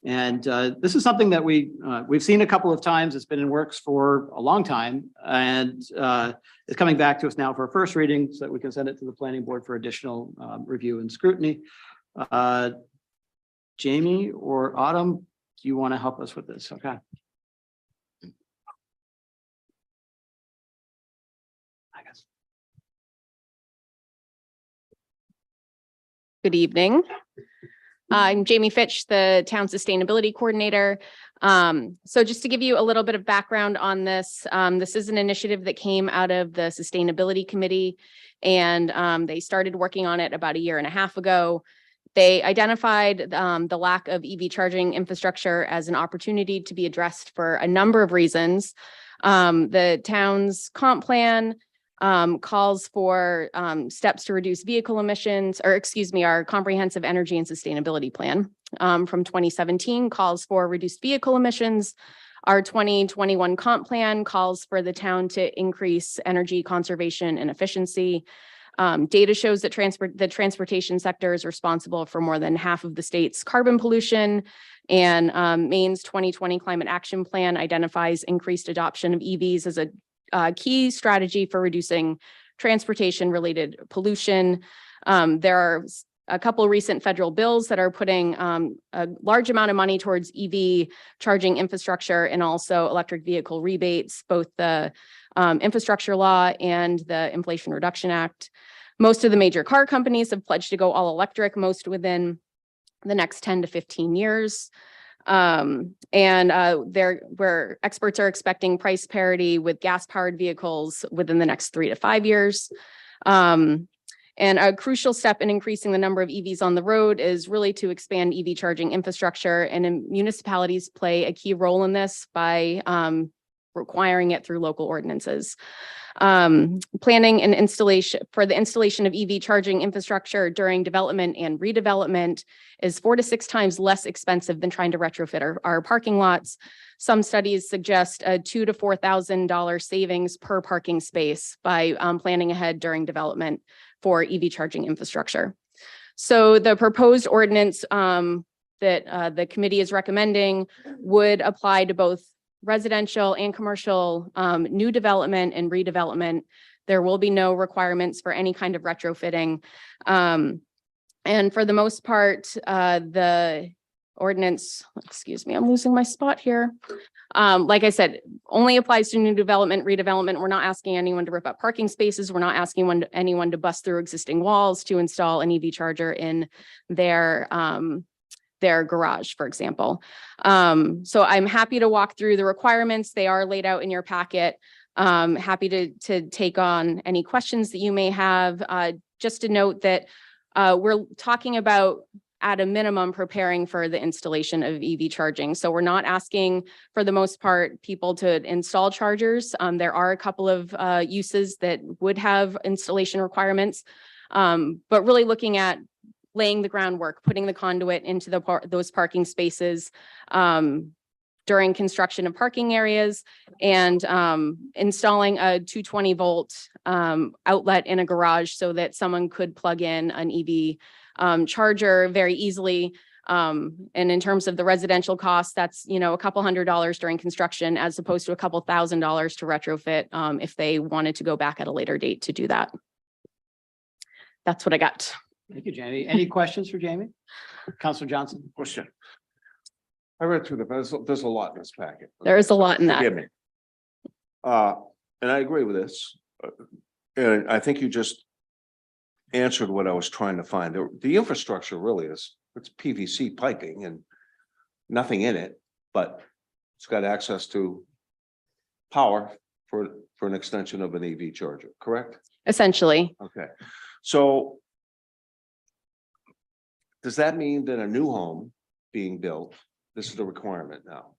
Speaker 1: And this is something that we've seen a couple of times. It's been in works for a long time, and it's coming back to us now for a first reading so that we can send it to the planning board for additional review and scrutiny. Jamie or Autumn, do you want to help us with this? Okay. I guess.
Speaker 11: Good evening. I'm Jamie Fitch, the Town Sustainability Coordinator. So just to give you a little bit of background on this, this is an initiative that came out of the Sustainability Committee, and they started working on it about a year and a half ago. They identified the lack of EV charging infrastructure as an opportunity to be addressed for a number of reasons. The town's comp plan calls for steps to reduce vehicle emissions, or excuse me, our comprehensive energy and sustainability plan from 2017 calls for reduced vehicle emissions. Our 2021 comp plan calls for the town to increase energy conservation and efficiency. Data shows that the transportation sector is responsible for more than half of the state's carbon pollution, and Maine's 2020 Climate Action Plan identifies increased adoption of EVs as a key strategy for reducing transportation-related pollution. There are a couple of recent federal bills that are putting a large amount of money towards EV charging infrastructure and also electric vehicle rebates, both the infrastructure law and the Inflation Reduction Act. Most of the major car companies have pledged to go all electric, most within the next 10 to 15 years. Where experts are expecting price parity with gas-powered vehicles within the next 3 to 5 years. And a crucial step in increasing the number of EVs on the road is really to expand EV charging infrastructure, and municipalities play a key role in this by requiring it through local ordinances. Planning and installation for the installation of EV charging infrastructure during development and redevelopment is 4 to 6 times less expensive than trying to retrofit our parking lots. Some studies suggest a $2,000 to $4,000 savings per parking space by planning ahead during development for EV charging infrastructure. So the proposed ordinance that the committee is recommending would apply to both residential and commercial new development and redevelopment. There will be no requirements for any kind of retrofitting. And for the most part, the ordinance, excuse me, I'm losing my spot here. Like I said, only applies to new development, redevelopment. We're not asking anyone to rip up parking spaces. We're not asking anyone to bust through existing walls to install an EV charger in their garage, for example. So I'm happy to walk through the requirements. They are laid out in your packet. Happy to take on any questions that you may have. Just to note that we're talking about at a minimum preparing for the installation of EV charging. So we're not asking for the most part people to install chargers. There are a couple of uses that would have installation requirements, but really looking at laying the groundwork, putting the conduit into those parking spaces during construction of parking areas, and installing a 220 volt outlet in a garage so that someone could plug in an EV charger very easily. And in terms of the residential cost, that's, you know, a couple $100s during construction as opposed to a couple $1,000s to retrofit if they wanted to go back at a later date to do that. That's what I got.
Speaker 1: Thank you, Jamie. Any questions for Jamie? Counselor Johnson?
Speaker 5: Question. I read through there's a lot in this packet.
Speaker 11: There is a lot in that.
Speaker 5: Forgive me. And I agree with this. And I think you just answered what I was trying to find. The infrastructure really is, it's PVC piping and nothing in it, but it's got access to power for an extension of an EV charger, correct?
Speaker 11: Essentially.
Speaker 5: Okay, so does that mean that a new home being built, this is the requirement now?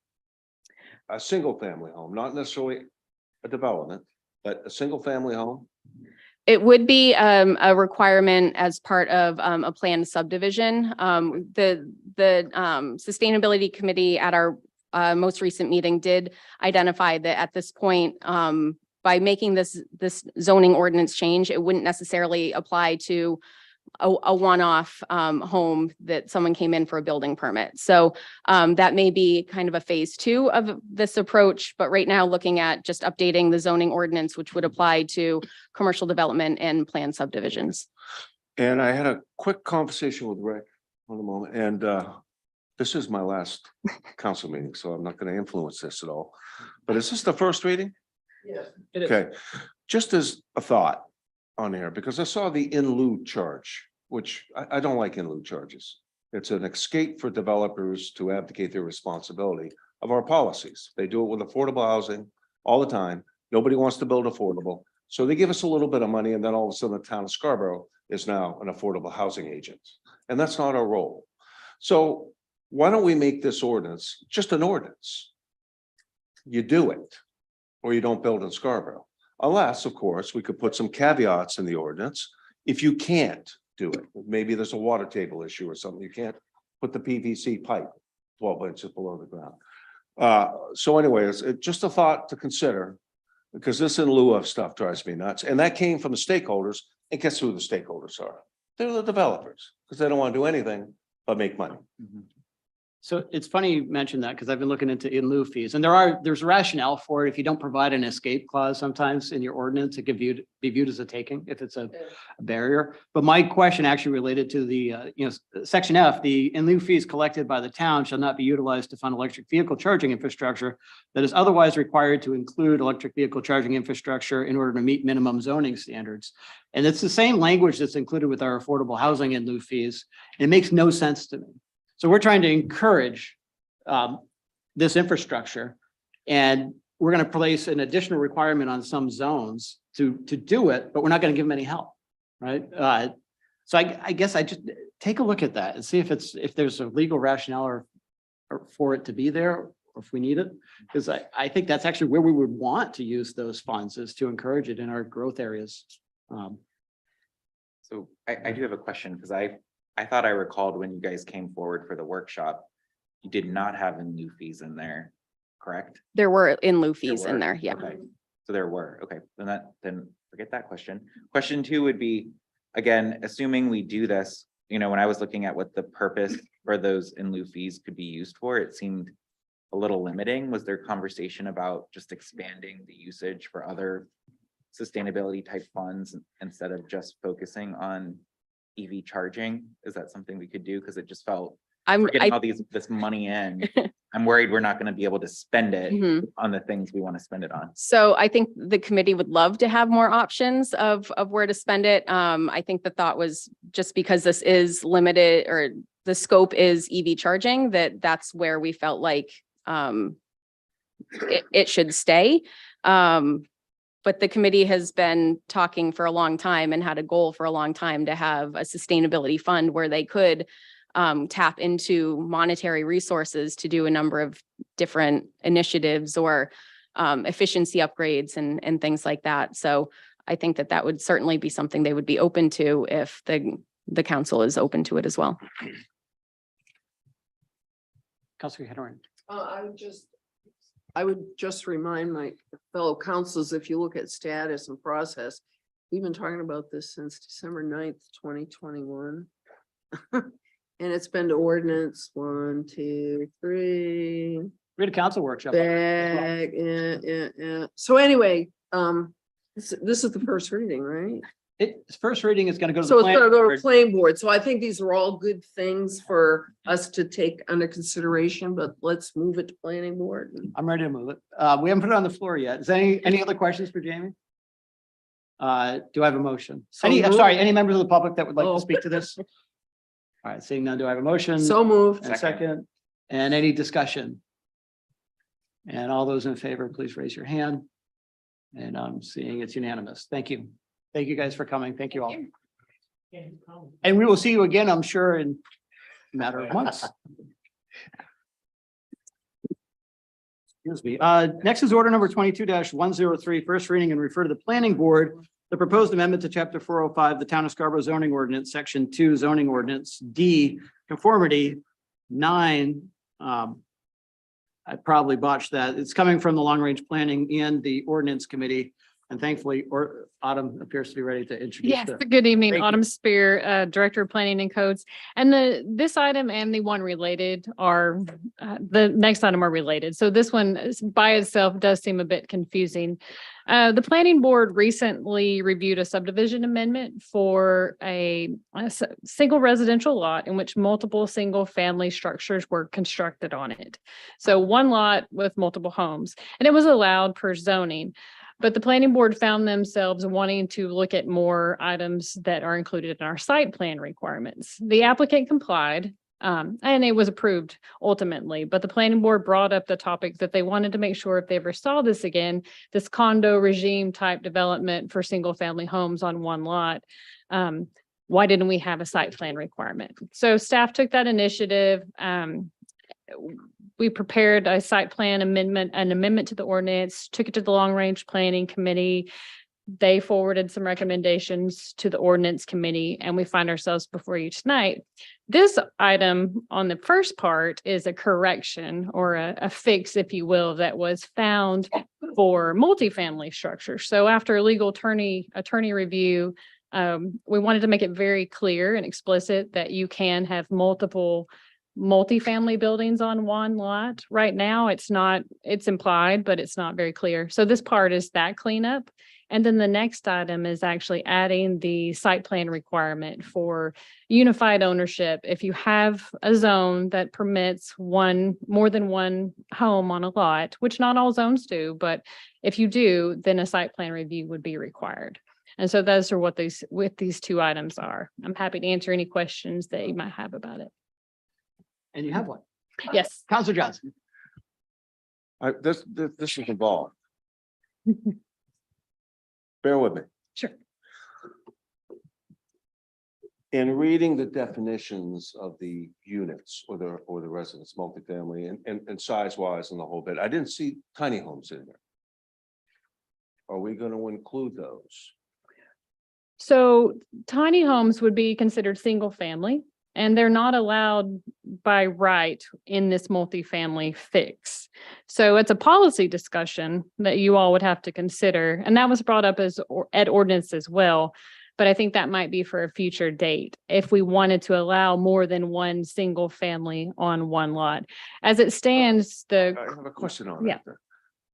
Speaker 5: A single family home, not necessarily a development, but a single family home?
Speaker 11: It would be a requirement as part of a planned subdivision. The Sustainability Committee at our most recent meeting did identify that at this point, by making this zoning ordinance change, it wouldn't necessarily apply to a one-off home that someone came in for a building permit. So that may be kind of a phase 2 of this approach, but right now looking at just updating the zoning ordinance, which would apply to commercial development and planned subdivisions.
Speaker 5: And I had a quick conversation with Rick on a moment, and this is my last council meeting, so I'm not going to influence this at all. But is this the first reading?
Speaker 1: Yes. It is.
Speaker 5: Okay, just as a thought on here, because I saw the in lieu charge, which I don't like in lieu charges. It's an escape for developers to abdicate their responsibility of our policies. They do it with affordable housing all the time. Nobody wants to build affordable. So they give us a little bit of money, and then all of a sudden the town of Scarborough is now an affordable housing agent. And that's not our role. So why don't we make this ordinance just an ordinance? You do it, or you don't build in Scarborough. Unless, of course, we could put some caveats in the ordinance. If you can't do it, maybe there's a water table issue or something, you can't put the PVC pipe 12 inches below the ground. So anyways, it's just a thought to consider, because this in lieu of stuff drives me nuts. And that came from the stakeholders. And guess who the stakeholders are? They're the developers, because they don't want to do anything but make money.
Speaker 1: So it's funny you mentioned that, because I've been looking into in lieu fees, and there's rationale for it. If you don't provide an escape clause sometimes in your ordinance, it could be viewed as a taking if it's a barrier. But my question actually related to the section F, the in lieu fees collected by the town shall not be utilized to fund electric vehicle charging infrastructure that is otherwise required to include electric vehicle charging infrastructure in order to meet minimum zoning standards. And it's the same language that's included with our affordable housing in lieu fees. It makes no sense to me. So we're trying to encourage this infrastructure, and we're going to place an additional requirement on some zones to do it, but we're not going to give them any help, right? So I guess I just take a look at that and see if there's a legal rationale or for it to be there, if we need it. Because I think that's actually where we would want to use those funds, is to encourage it in our growth areas.
Speaker 9: So I do have a question, because I thought I recalled when you guys came forward for the workshop, you did not have in lieu fees in there, correct?
Speaker 11: There were in lieu
Speaker 9: There
Speaker 11: fees in
Speaker 9: were?
Speaker 11: there, yeah.
Speaker 9: Okay. So there were, okay, then forget that question. Question two would be, again, assuming we do this, you know, when I was looking at what the purpose for those in lieu fees could be used for, it seemed a little limiting. Was there conversation about just expanding the usage for other sustainability type funds instead of just focusing on EV charging? Is that something we could do? Because it just felt, we're getting all this money in. I'm worried we're not going to be able to spend it
Speaker 11: Mhm.
Speaker 9: on the things we want to spend it on.
Speaker 11: So I think the committee would love to have more options of where to spend it. I think the thought was just because this is limited, or the scope is EV charging, that's where we felt like it should stay. But the committee has been talking for a long time and had a goal for a long time to have a sustainability fund where they could tap into monetary resources to do a number of different initiatives or efficiency upgrades and things like that. So I think that would certainly be something they would be open to if the council is open to it as well.
Speaker 1: Councilor Henry.
Speaker 6: I would just remind my fellow councils, if you look at status and process, we've been talking about this since December 9th, 2021. And it's been to ordinance 1, 2, 3.
Speaker 1: We had a council workshop.
Speaker 6: Back, yeah. So anyway, this is the first reading, right?
Speaker 1: Its first reading is going to go to
Speaker 6: So
Speaker 1: the
Speaker 6: it's gonna go
Speaker 1: plan.
Speaker 6: to planning board. So I think these are all good things for us to take under consideration, but let's move it to planning board.
Speaker 1: I'm ready to move it. We haven't put it on the floor yet. Is there any other questions for Jamie? Do I have a motion?
Speaker 6: So
Speaker 1: I'm
Speaker 6: moved.
Speaker 1: sorry, any members of the public that would like
Speaker 6: Oh.
Speaker 1: to speak to this? All right, seeing none, do I have a motion?
Speaker 6: So moved.
Speaker 1: And a second, and any discussion? And all those in favor, please raise your hand. And I'm seeing it's unanimous. Thank you. Thank you guys for coming. Thank you all. And we will see you again, I'm sure, in a matter of months. Excuse me. Next is order number 22-103, first reading, and refer to the planning board. The proposed amendment to chapter 405, the Town of Scarborough zoning ordinance, section 2 zoning ordinance, D, conformity 9. I probably botched that. It's coming from the long range planning and the ordinance committee. And thankfully, Autumn appears to be ready to introduce.
Speaker 12: Yes,
Speaker 1: the-
Speaker 12: good evening,
Speaker 1: Thank you.
Speaker 12: Autumn Spear, Director of Planning and Codes. And this item and the one related are, the next item are related. So this one by itself does seem a bit confusing. The planning board recently reviewed a subdivision amendment for a single residential lot in which multiple single family structures were constructed on it. So one lot with multiple homes, and it was allowed per zoning. But the planning board found themselves wanting to look at more items that are included in our site plan requirements. The applicant complied, and it was approved ultimately, but the planning board brought up the topic that they wanted to make sure if they ever saw this again, this condo regime type development for single family homes on one lot, why didn't we have a site plan requirement? So staff took that initiative. We prepared a site plan amendment, an amendment to the ordinance, took it to the long range planning committee. They forwarded some recommendations to the ordinance committee, and we find ourselves before you tonight. This item on the first part is a correction or a fix, if you will, that was found for multifamily structures. So after a legal attorney review, we wanted to make it very clear and explicit that you can have multiple multifamily buildings on one lot. Right now, it's implied, but it's not very clear. So this part is that cleanup. And then the next item is actually adding the site plan requirement for unified ownership. If you have a zone that permits more than one home on a lot, which not all zones do, but if you do, then a site plan review would be required. And so those are what these two items are. I'm happy to answer any questions that you might have about it.
Speaker 1: And you have one.
Speaker 12: Yes.
Speaker 1: Counselor Johnson.
Speaker 5: This is involved. Bear with me.
Speaker 12: Sure.
Speaker 5: In reading the definitions of the units or the residence multifamily and size wise and the whole bit, I didn't see tiny homes in there. Are we going to include those?
Speaker 12: So tiny homes would be considered single family, and they're not allowed by right in this multifamily fix. So it's a policy discussion that you all would have to consider, and that was brought up at ordinance as well. But I think that might be for a future date if we wanted to allow more than one single family on one lot. As it stands,
Speaker 5: I have a question on
Speaker 12: Yeah.
Speaker 5: that.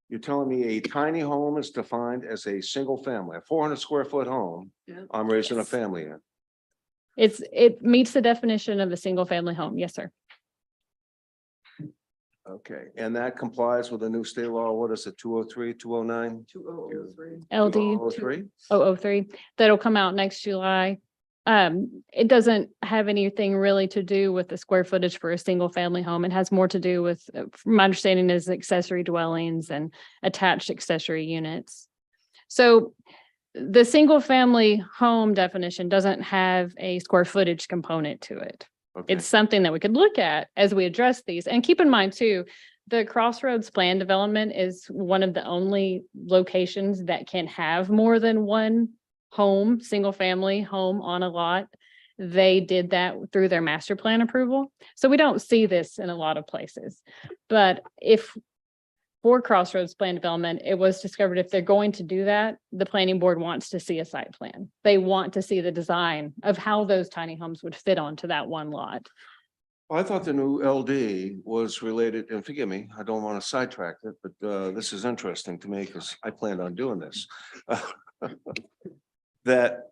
Speaker 5: You're telling me a tiny home is defined as a single family, a 400 square foot home.
Speaker 6: Yeah.
Speaker 5: I'm raising a
Speaker 12: Yes.
Speaker 5: family in.
Speaker 12: it meets the definition of a single family home. Yes, sir.
Speaker 5: Okay, and that complies with the new state law. What is it, 203, 209?
Speaker 6: 2003.
Speaker 12: LD
Speaker 5: 203?
Speaker 12: 003, that'll come out next July. It doesn't have anything really to do with the square footage for a single family home. It has more to do with, from my understanding, is accessory dwellings and attached accessory units. So the single family home definition doesn't have a square footage component to it.
Speaker 5: Okay.
Speaker 12: It's something that we could look at as we address these. And keep in mind too, the Crossroads plan development is one of the only locations that can have more than one home, single family home on a lot. They did that through their master plan approval. So we don't see this in a lot of places. But if for Crossroads plan development, it was discovered if they're going to do that, the planning board wants to see a site plan. They want to see the design of how those tiny homes would fit onto that one lot.
Speaker 5: Well, I thought the new LD was related, and forgive me, I don't want to sidetrack it, but this is interesting to me because I planned on doing this. That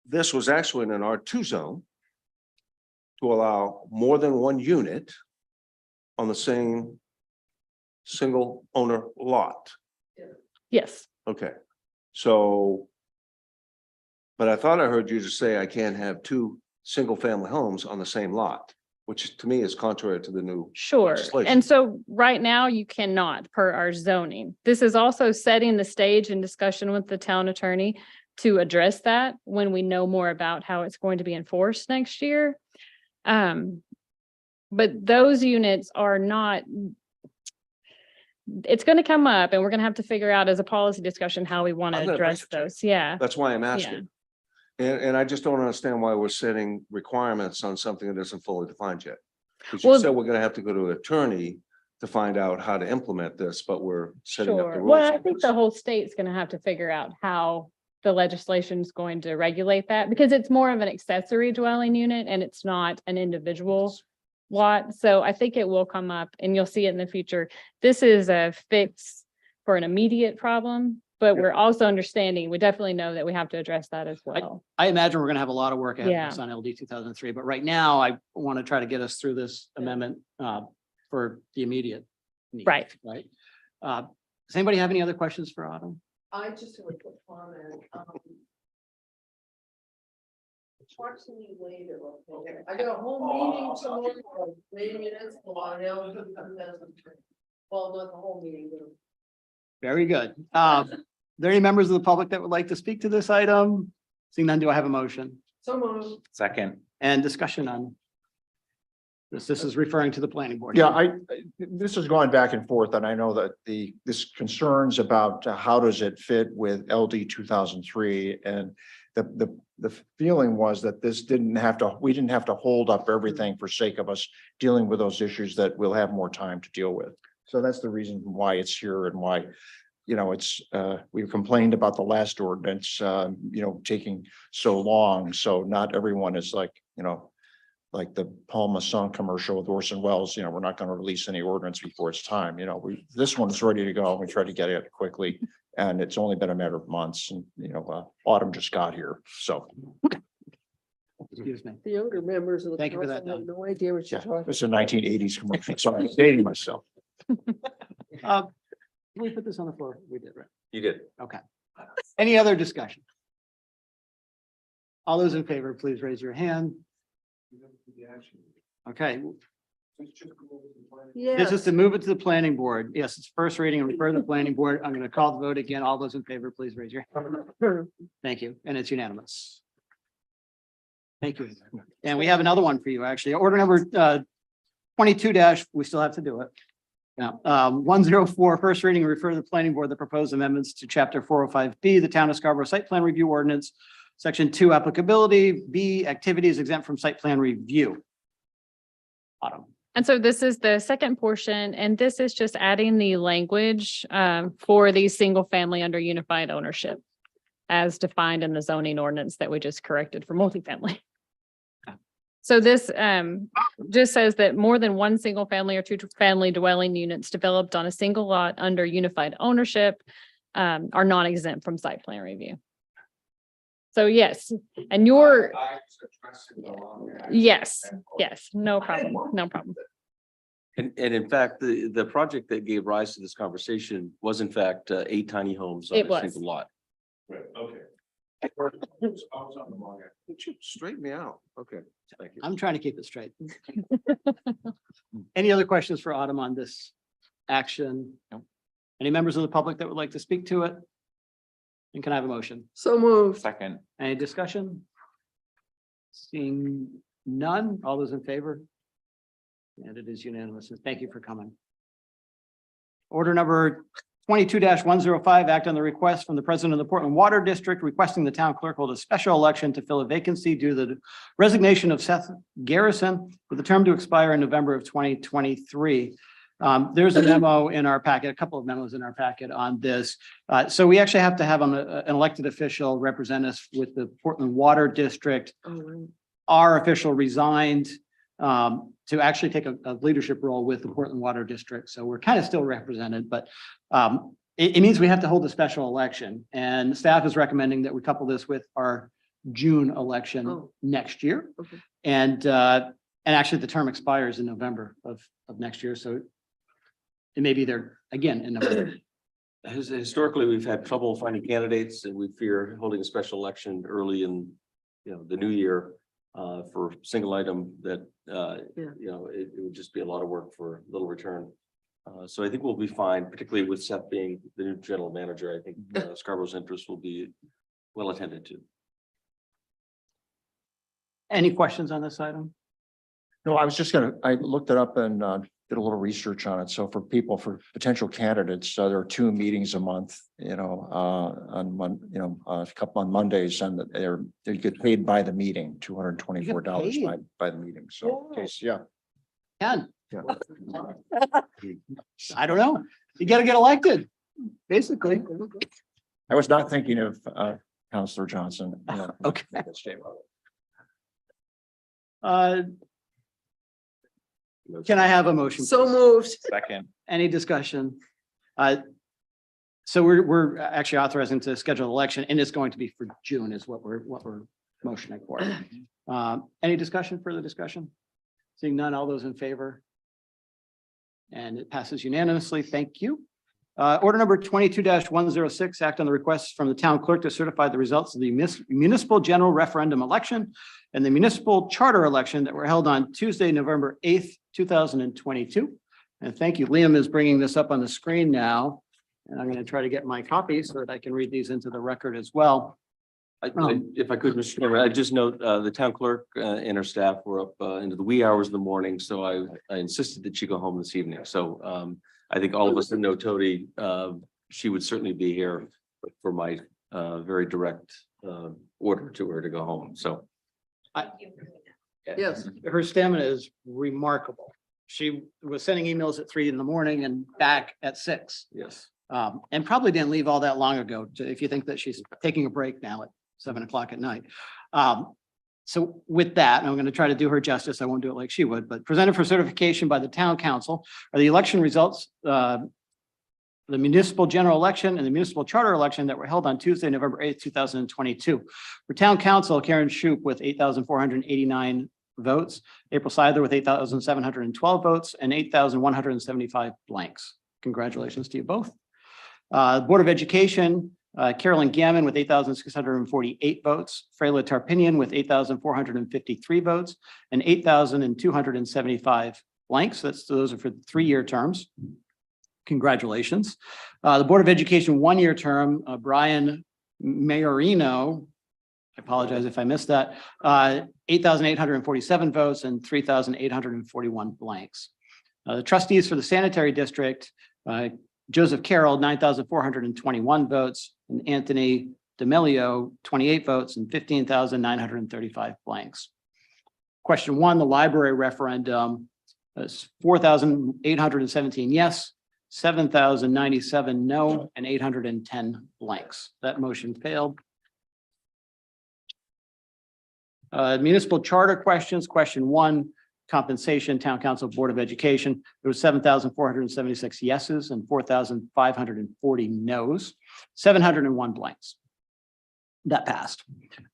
Speaker 5: this was actually in an R2 zone to allow more than one unit on the same single owner lot.
Speaker 12: Yes,
Speaker 5: Okay, so. But I thought I heard you just say I can't have two single family homes on the same lot, which to me is contrary to the new.
Speaker 12: sure.
Speaker 5: Legislation.
Speaker 12: And so right now you cannot per our zoning. This is also setting the stage in discussion with the town attorney to address that when we know more about how it's going to be enforced next year. But those units are not, it's going to come up and we're going to have to figure out as a policy discussion how we want
Speaker 5: I'm
Speaker 12: to
Speaker 5: gonna
Speaker 12: address
Speaker 5: bring it to you.
Speaker 12: those. Yeah.
Speaker 5: That's why I'm asking. And I just don't understand why we're setting requirements on something that isn't fully defined yet. Because you
Speaker 12: Well-
Speaker 5: said we're gonna have to go to an attorney to find out how to implement this, but we're setting up the
Speaker 12: Sure.
Speaker 5: rules.
Speaker 12: Well, I think the whole state's gonna have to figure out how the legislation is going to regulate that because it's more of an accessory dwelling unit and it's not an individual lot. So I think it will come up and you'll see it in the future. This is a fix for an immediate problem, but we're also understanding, we definitely know that we have to address that as well.
Speaker 1: I imagine we're gonna have a lot of work ahead
Speaker 12: Yeah.
Speaker 1: of us on LD 2003, but right now I want to try to get us through this amendment for the immediate. need,
Speaker 12: Right.
Speaker 1: Right. Does anybody have any other questions for Autumn?
Speaker 6: I just have a quick comment. Talk to me later, okay? I got a whole meeting tomorrow, maybe it's on L. Well, not the whole meeting, but.
Speaker 1: Very good. Are there any members of the public that would like to speak to this item? Seeing none, do I have a motion
Speaker 6: So moved.
Speaker 9: Second.
Speaker 1: and discussion on this? This is referring to the planning board.
Speaker 4: Yeah, this has gone back and forth, and I know that this concerns about how does it fit with LD 2003, and the feeling was that we didn't have to hold up everything for sake of us dealing with those issues that we'll have more time to deal with. So that's the reason why it's here and why, it's, we've complained about the last ordinance, taking so long. So not everyone is like the Paul Masson commercial with Orson Welles, we're not going to release any ordinance before it's time. This one's ready to go. We try to get it quickly. And it's only been a matter of months and, autumn just got here. So
Speaker 1: Excuse me.
Speaker 6: The younger members of the
Speaker 1: Thank you for that,
Speaker 6: council have
Speaker 1: Don.
Speaker 6: no idea what you're
Speaker 4: yeah,
Speaker 6: talking.
Speaker 4: it's a 1980s commercial. So I'm dating myself.
Speaker 1: Can we put this on the floor? We did, right?
Speaker 3: You did.
Speaker 1: Okay. Any other discussion? All those in favor, please raise your hand. Okay,
Speaker 6: Yeah.
Speaker 1: this is to move it to the planning board. Yes, it's first reading and refer to the planning board. I'm going to call the vote again. All those in favor, please raise your hand. Thank you. And it's unanimous. Thank you. And we have another one for you, actually. Order number 22 we still have to do it. Yeah, 104, first reading, refer to the planning board the proposed amendments to chapter 405B, the town of Scarborough site plan review ordinance, section 2 applicability, B activities exempt from site plan review. Autumn.
Speaker 12: And so this is the second portion, and this is just adding the language for the single family under unified ownership as defined in the zoning ordinance that we just corrected for multifamily. So this just says that more than one single family or two family dwelling units developed on a single lot under unified ownership are non-exempt from site plan review. So yes, and your, yes, no problem, no problem.
Speaker 3: And in fact, the project that gave rise to this conversation was in fact 8 tiny homes on
Speaker 12: It
Speaker 3: a
Speaker 12: was.
Speaker 3: single lot.
Speaker 5: Right, okay. Straighten me out. Okay.
Speaker 3: Thank you.
Speaker 1: I'm trying to keep it straight. Any other questions for Autumn on this action?
Speaker 9: No.
Speaker 1: Any members of the public that would like to speak to it? And can I have a motion?
Speaker 6: So moved.
Speaker 9: Second.
Speaker 1: Any discussion? Seeing none, all those in favor? And it is unanimous. And thank you for coming. Order number 22-105, act on the request from the president of the Portland Water District requesting the town clerk hold a special election to fill a vacancy due to the resignation of Seth Garrison with a term to expire in November of 2023. There's a memo in our packet, a couple of memos in our packet on this. So we actually have to have an elected official represent us with the Portland Water District.
Speaker 6: Oh, right.
Speaker 1: Our official resigned to actually take a leadership role with the Portland Water District. So we're kind of still represented, but it means we have to hold a special election. And staff is recommending that we couple this with our June election
Speaker 6: Oh.
Speaker 1: next year.
Speaker 6: Okay.
Speaker 1: And actually the term expires in November of next year. So it may be there again in November.
Speaker 3: Historically, we've had trouble finding candidates and we fear holding a special election early in, the new year for single item that, it would just be a lot of work for little return. So I think we'll be fine, particularly with Seth being the new general manager. I think Scarborough's interests will be well attended to.
Speaker 1: Any questions on this item?
Speaker 4: No, I was just I looked it up and did a little research on it. So for people, for potential candidates, there are 2 meetings a month, a couple on Mondays, and they get paid by the meeting, $224 by the meeting. So, in case, yeah.
Speaker 1: Ken,
Speaker 4: Yeah.
Speaker 1: I don't know. You got to get elected, basically.
Speaker 4: I was not thinking of Counselor Johnson.
Speaker 1: Okay. Can I have a motion?
Speaker 6: So
Speaker 1: please?
Speaker 6: moved.
Speaker 9: Second.
Speaker 1: Any discussion? So we're actually authorizing to schedule an election and it's going to be for June is what we're motioning for. Any discussion, further discussion? Seeing none, all those in favor? And it passes unanimously. Thank you. Order number 22-106, act on the request from the town clerk to certify the results of the municipal general referendum election and the municipal charter election that were held on Tuesday, November 8th, 2022. And thank you. Liam is bringing this up on the screen now. And I'm going to try to get my copy so that I can read these into the record as well.
Speaker 3: If I could, Mr. Chairman, I just note the town clerk and her staff were up into the wee hours of the morning, so I insisted that she go home this evening. So I think all of us that know Tody, she would certainly be here for my very direct order to her to go home. So
Speaker 6: Yes.
Speaker 1: Her stamina is remarkable. She was sending emails at 3 a.m. and back at 6.
Speaker 3: yes.
Speaker 1: And probably didn't leave all that long ago, if you think that she's taking a break now at 7 o'clock at night. So with that, and I'm going to try to do her justice, I won't do it like she would, but presented for certification by the town council are the election results, the municipal general election and the municipal charter election that were held on Tuesday, November 8th, 2022. For town council, Karen Shoup with 8,489 votes, April Seidler with 8,712 votes, and 8,175 blanks. Congratulations to you both. Board of Education, Carolyn Gammon with 8,648 votes, Freyla Tarpinian with 8,453 votes, and 8,275 blanks. Those are for 3-year terms. Congratulations. The Board of Education 1-year term, Brian Majorino, apologize if I missed that. 8,847 votes and 3,841 blanks. The trustees for the sanitary district, Joseph Carroll, 9,421 votes, and Anthony D'Amelio, 28 votes and 15,935 blanks. Question 1, the library referendum is 4,817 yes, 7,097 no, and 810 blanks. That motion failed. Municipal charter questions. Question 1, compensation, Town Council Board of Education. There was 7,476 yeses and 4,540 nos, 701 blanks. That passed.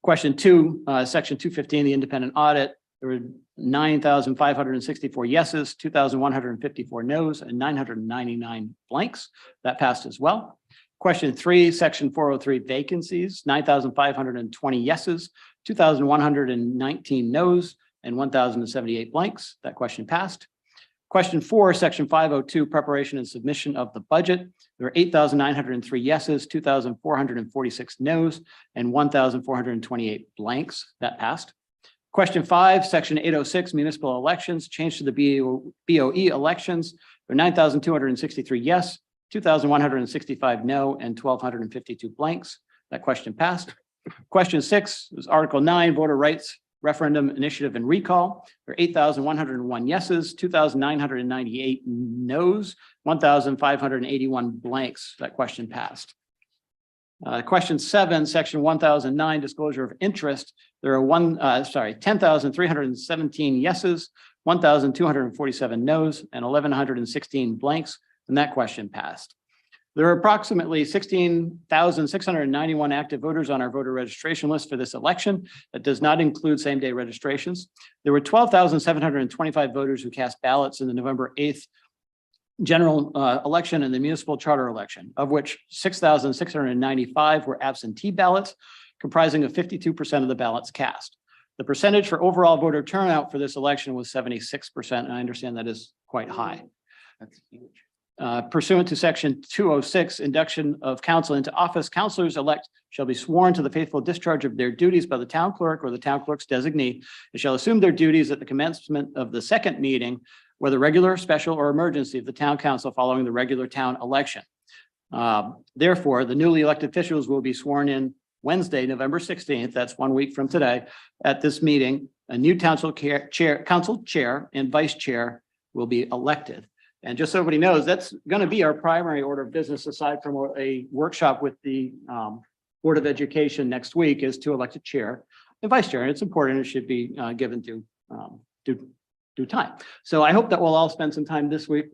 Speaker 1: Question 2, section 215, the independent audit. There were 9,564 yeses, 2,154 nos, and 999 blanks. That passed as well. Question 3, section 403, vacancies, 9,520 yeses, 2,119 nos, and 1,078 blanks. That question passed. Question 4, section 502, preparation and submission of the budget. There were 8,903 yeses, 2,446 nos, and 1,428 blanks. That passed. Question 5, section 806, municipal elections, change to the BOE elections. There are 9,263 yes, 2,165 no, and 1,252 blanks. That question passed. Question 6 is Article 9, voter rights referendum initiative and recall. There are 8,101 yeses, 2,998 no's, 1,581 blanks. That question passed. Question 7, section 1009, disclosure of interest. There are 10,317 yeses, 1,247 no's, and 1,116 blanks, and that question passed. There are approximately 16,691 active voters on our voter registration list for this election. That does not include same-day registrations. There were 12,725 voters who cast ballots in the November 8th general election and the municipal charter election, of which 6,695 were absentee ballots, comprising of 52% of the ballots cast. The percentage for overall voter turnout for this election was 76%, and I understand that is quite high.
Speaker 9: That's huge.
Speaker 1: Pursuant to section 206, induction of council into office, councilors elect shall be sworn to the faithful discharge of their duties by the town clerk or the town clerk's designee. They shall assume their duties at the commencement of the second meeting, whether regular, special, or emergency of the town council following the regular town election. Therefore, the newly elected officials will be sworn in Wednesday, November 16th. That's 1 week from today. At this meeting, a new council chair and vice chair will be elected. And just so everybody knows, that's going to be our primary order of business, aside from a workshop with the Board of Education next week, is to elect a chair and vice chair. And it's important. It should be given due time. So I hope that we'll all spend some time this week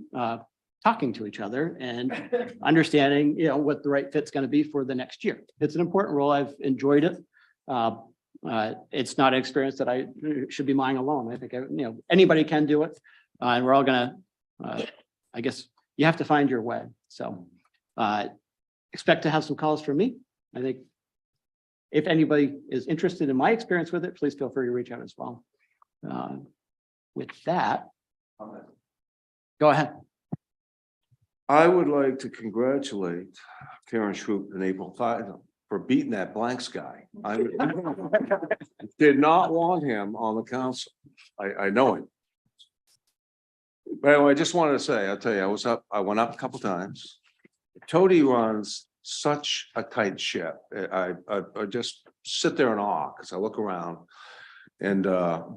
Speaker 1: talking to each other and understanding, what the right fit's going to be for the next year. It's an important role. I've enjoyed it. It's not an experience that I should be mine alone. I think, anybody can do it. And we're all going to, I guess you have to find your way. So expect to have some calls from me. I think if anybody is interested in my experience with it, please feel free to reach out as well. With that, go ahead.
Speaker 5: I would like to congratulate Karen Shroop and April Five for beating that blanks guy. I did not want him on the council. I know him. But anyway, I just wanted to say, I'll tell you, I went up a couple times. Tody runs such a tight ship. I just sit there in awe because I look around and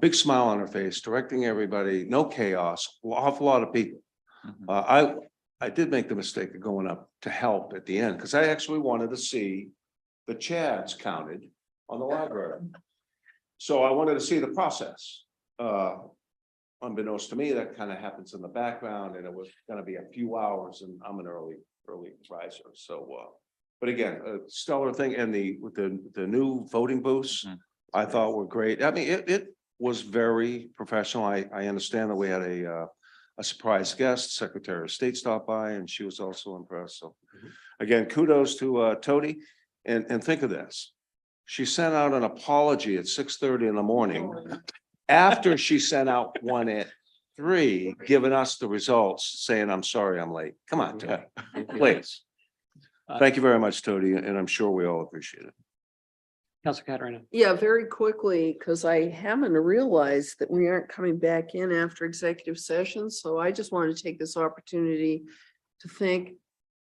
Speaker 5: big smile on her face, directing everybody, no chaos, awful lot of people. I did make the mistake of going up to help at the end because I actually wanted to see the Chads counted on the library. So I wanted to see the process. Unbeknownst to me, that kind of happens in the background, and it was going to be a few hours, and I'm an early riser. So, but again, a stellar thing, and the new voting booths, I thought were great. I mean, it was very professional. I understand that we had a surprise guest, Secretary of State stopped by, and she was also impressed. So, again, kudos to Tody, and think of this: she sent out an apology at 6:30 in the morning. After she sent out one at 3, giving us the results, saying, "I'm sorry, I'm late." Come on, Tody, please. Thank you very much, Tody, and I'm sure we all appreciate it.
Speaker 1: Councilor Caterina.
Speaker 6: Yeah, very quickly, because I haven't realized that we aren't coming back in after executive session, so I just wanted to take this opportunity to thank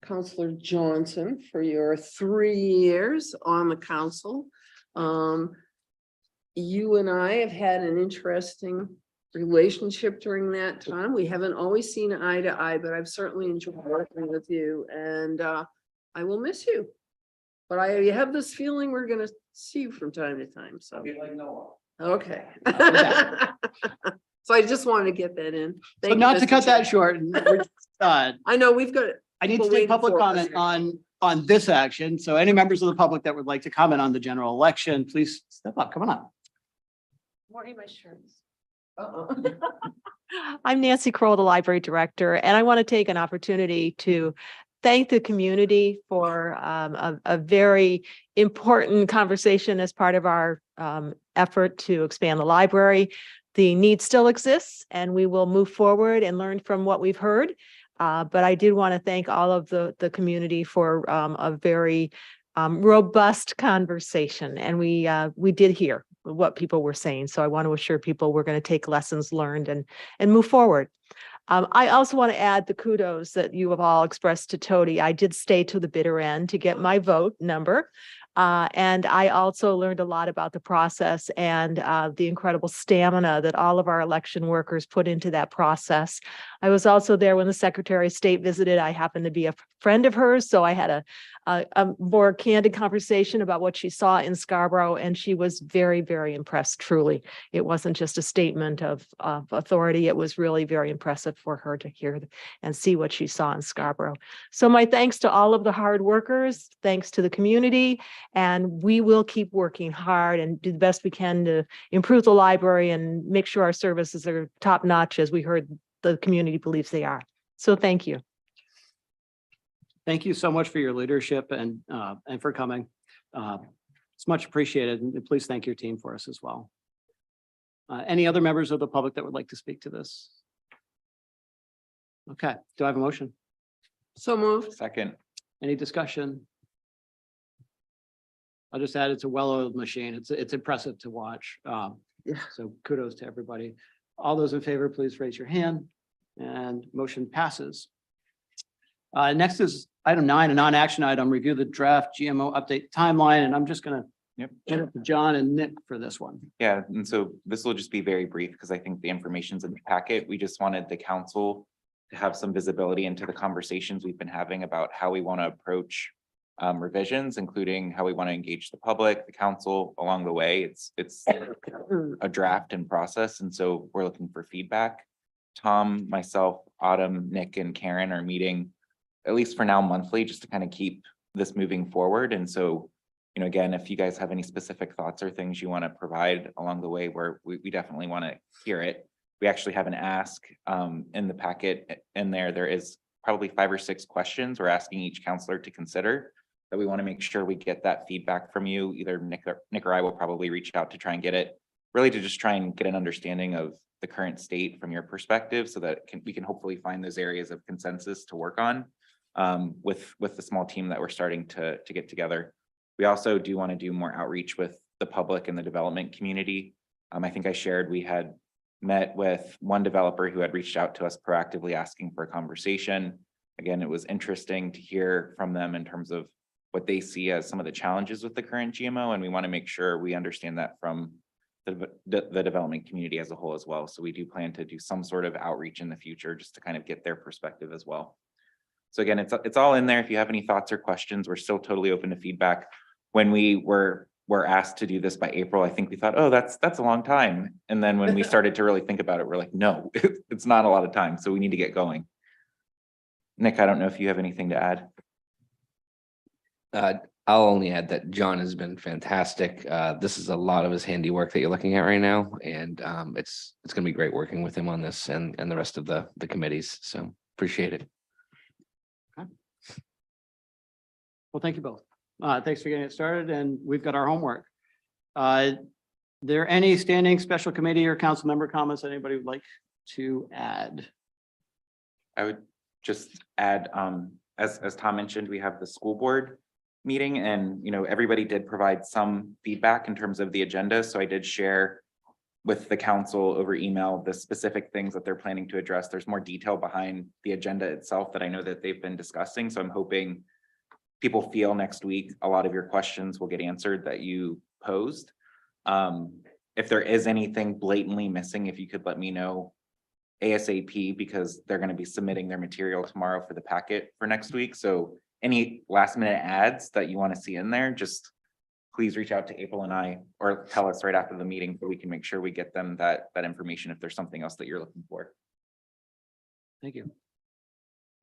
Speaker 6: Counselor Johnson for your 3 years on the council. You and I have had an interesting relationship during that time. We haven't always seen eye to eye, but I've certainly enjoyed working with you, and I will miss you. But I have this feeling we're gonna see you from time to time, so. Okay. So I just wanted to get that in.
Speaker 1: So
Speaker 6: Thank you,
Speaker 1: not to
Speaker 6: Mr.
Speaker 1: cut that
Speaker 6: Chair.
Speaker 1: short,
Speaker 6: I know we've got.
Speaker 1: I need to
Speaker 6: people
Speaker 1: take
Speaker 6: waiting
Speaker 1: public
Speaker 6: for us.
Speaker 1: comment on this action. So any members of the public that would like to comment on the general election, please step up, come on up.
Speaker 13: Wearing my shirts.
Speaker 6: Uh-oh.
Speaker 13: I'm Nancy Kroll, the library director, and I want to take an opportunity to thank the community for a very important conversation as part of our effort to expand the library. The need still exists, and we will move forward and learn from what we've heard. But I did want to thank all of the community for a very robust conversation, and we did hear what people were saying. So I want to assure people we're going to take lessons learned and move forward. I also want to add the kudos that you have all expressed to Tody. I did stay to the bitter end to get my vote number. And I also learned a lot about the process and the incredible stamina that all of our election workers put into that process. I was also there when the Secretary of State visited. I happened to be a friend of hers, so I had a more candid conversation about what she saw in Scarborough, and she was very, very impressed, truly. It wasn't just a statement of authority. It was really very impressive for her to hear and see what she saw in Scarborough. So my thanks to all of the hard workers, thanks to the community, and we will keep working hard and do the best we can to improve the library and make sure our services are top notch, as we heard the community believes they are. So thank you.
Speaker 1: Thank you so much for your leadership and for coming. It's much appreciated, and please thank your team for us as well. Any other members of the public that would like to speak to this? Okay, do I have a motion?
Speaker 6: So moved.
Speaker 9: Second.
Speaker 1: Any discussion? I'll just add, it's a well-oiled machine. It's impressive to watch.
Speaker 6: Yeah.
Speaker 1: So kudos to everybody. All those in favor, please raise your hand, and motion passes. Next is item 9, a non-action item, review the draft GMO update timeline, and I'm just gonna hand it to John and Nick for this one.
Speaker 9: Yeah, and so this will just be very brief because I think the information's in the packet. We just wanted the council to have some visibility into the conversations we've been having about how we want to approach revisions, including how we want to engage the public, the council along the way. It's a draft and process, and so we're looking for feedback. Tom, myself, Autumn, Nick, and Karen are meeting, at least for now, monthly, just to kind of keep this moving forward. And so, you know, again, if you guys have any specific thoughts or things you want to provide along the way, we definitely want to hear it. We actually have an ask in the packet. In there is probably 5 or 6 questions we're asking each counselor to consider, that we want to make sure we get that feedback from you. Either Nick or I will probably reach out to try and get it, really to just try and get an understanding of the current state from your perspective, so that we can hopefully find those areas of consensus to work on with the small team that we're starting to get together. We also do want to do more outreach with the public and the development community. I think I shared we had met with one developer who had reached out to us proactively asking for a conversation. Again, it was interesting to hear from them in terms of what they see as some of the challenges with the current GMO, and we want to make sure we understand that from the development community as a whole as well. So we do plan to do some sort of outreach in the future just to kind of get their perspective as well. So again, it's all in there. If you have any thoughts or questions, we're still totally open to feedback. When we were asked to do this by April, I think we thought, oh, that's a long time. And then when we started to really think about it, we're like, no, it's not a lot of time. So we need to get going. Nick, I don't know if you have anything to add.
Speaker 8: I'll only add that John has been fantastic. This is a lot of his handiwork that you're looking at right now, and it's going to be great working with him on this and the rest of the committees. So appreciate it.
Speaker 1: Well, thank you both. Thanks for getting it started, and we've got our homework. There any standing special committee or council member comments that anybody would like to add?
Speaker 9: I would just add, as Tom mentioned, we have the school board meeting and, everybody did provide some feedback in terms of the agenda. So I did share with the council over email the specific things that they're planning to address. There's more detail behind the agenda itself that I know that they've been discussing. So I'm hoping people feel next week a lot of your questions will get answered that you posed. If there is anything blatantly missing, if you could let me know ASAP, because they're going to be submitting their material tomorrow for the packet for next week. So any last minute ads that you want to see in there, just please reach out to April and I, or tell us right after the meeting so we can make sure we get them that information if there's something else that you're looking for.
Speaker 1: Thank you.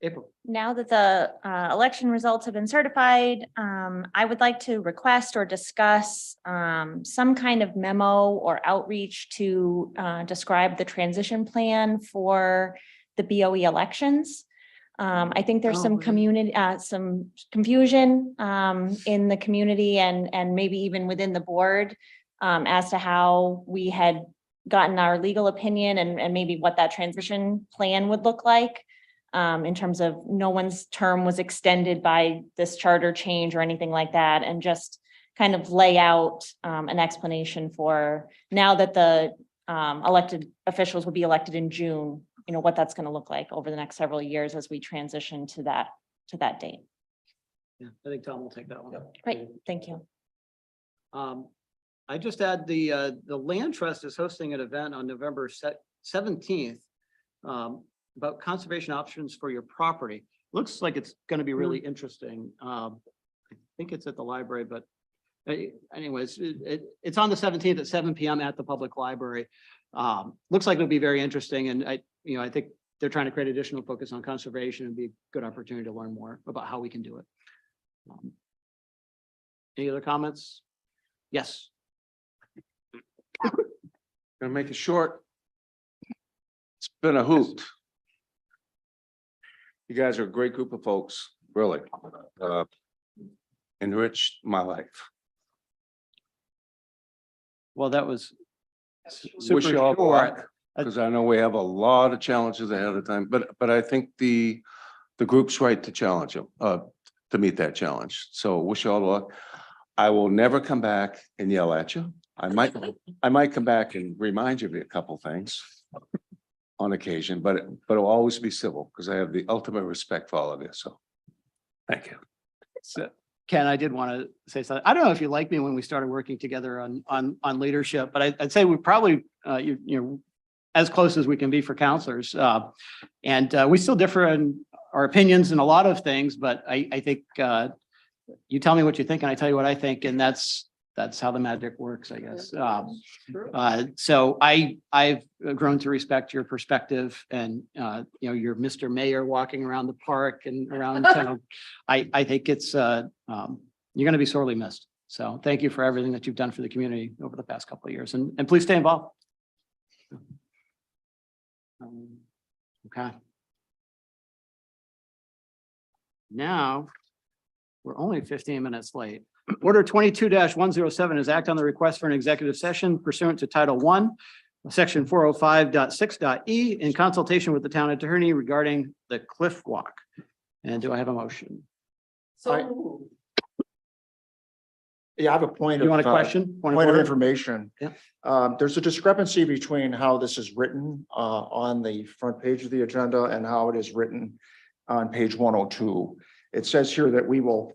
Speaker 1: April.
Speaker 14: Now that the election results have been certified, I would like to request or discuss some kind of memo or outreach to describe the transition plan for the BOE elections. I think there's some community, some confusion in the community and maybe even within the board as to how we had gotten our legal opinion and maybe what that transition plan would look like. In terms of no one's term was extended by this charter change or anything like that, and just kind of lay out an explanation for now that the elected officials will be elected in June, what that's going to look like over the next several years as we transition to that date.
Speaker 1: Yeah, I think Tom will take that one.
Speaker 14: Great, thank you.
Speaker 1: I just add the Land Trust is hosting an event on November 17th about conservation options for your property. Looks like it's going to be really interesting. I think it's at the library, but anyways, it's on the 17th at 7 p.m. at the public library. Looks like it'll be very interesting. And I think they're trying to create additional focus on conservation and be a good opportunity to learn more about how we can do it. Any other comments? Yes.
Speaker 5: Gonna make it short. It's been a hoot. You guys are a great group of folks, really. Enriched my life.
Speaker 1: Well, that was
Speaker 5: Wish
Speaker 1: super
Speaker 5: you all
Speaker 1: short.
Speaker 5: luck, because I know we have a lot of challenges ahead of time, but I think the group's right to challenge them, to meet that challenge. So wish you all luck. I will never come back and yell at you. I might come back and remind you of a couple things on occasion, but it'll always be civil because I have the ultimate respect for all of this. So thank you.
Speaker 1: So, Ken, I did want to say something. I don't know if you like me when we started working together on leadership, but I'd say we probably as close as we can be for counselors. And we still differ in our opinions in a lot of things, but I think you tell me what you think and I tell you what I think, and that's how the magic works, I guess. So I've grown to respect your perspective and, you're Mr. Mayor walking around the park and around town. I think it's, you're going to be sorely missed. So thank you for everything that you've done for the community over the past couple of years, and please stay involved. Okay. Now, we're only 15 minutes late. Order 22-107 is act on the request for an executive session pursuant to Title I, Section 405.6.e, in consultation with the town attorney regarding the Cliff Walk. And do I have a motion?
Speaker 6: So
Speaker 4: Yeah, I have a point.
Speaker 1: You want a question?
Speaker 4: Point of
Speaker 1: order?
Speaker 4: information.
Speaker 1: Yeah.
Speaker 4: There's a discrepancy between how this is written on the front page of the agenda and how it is written on page 102. It says here that we will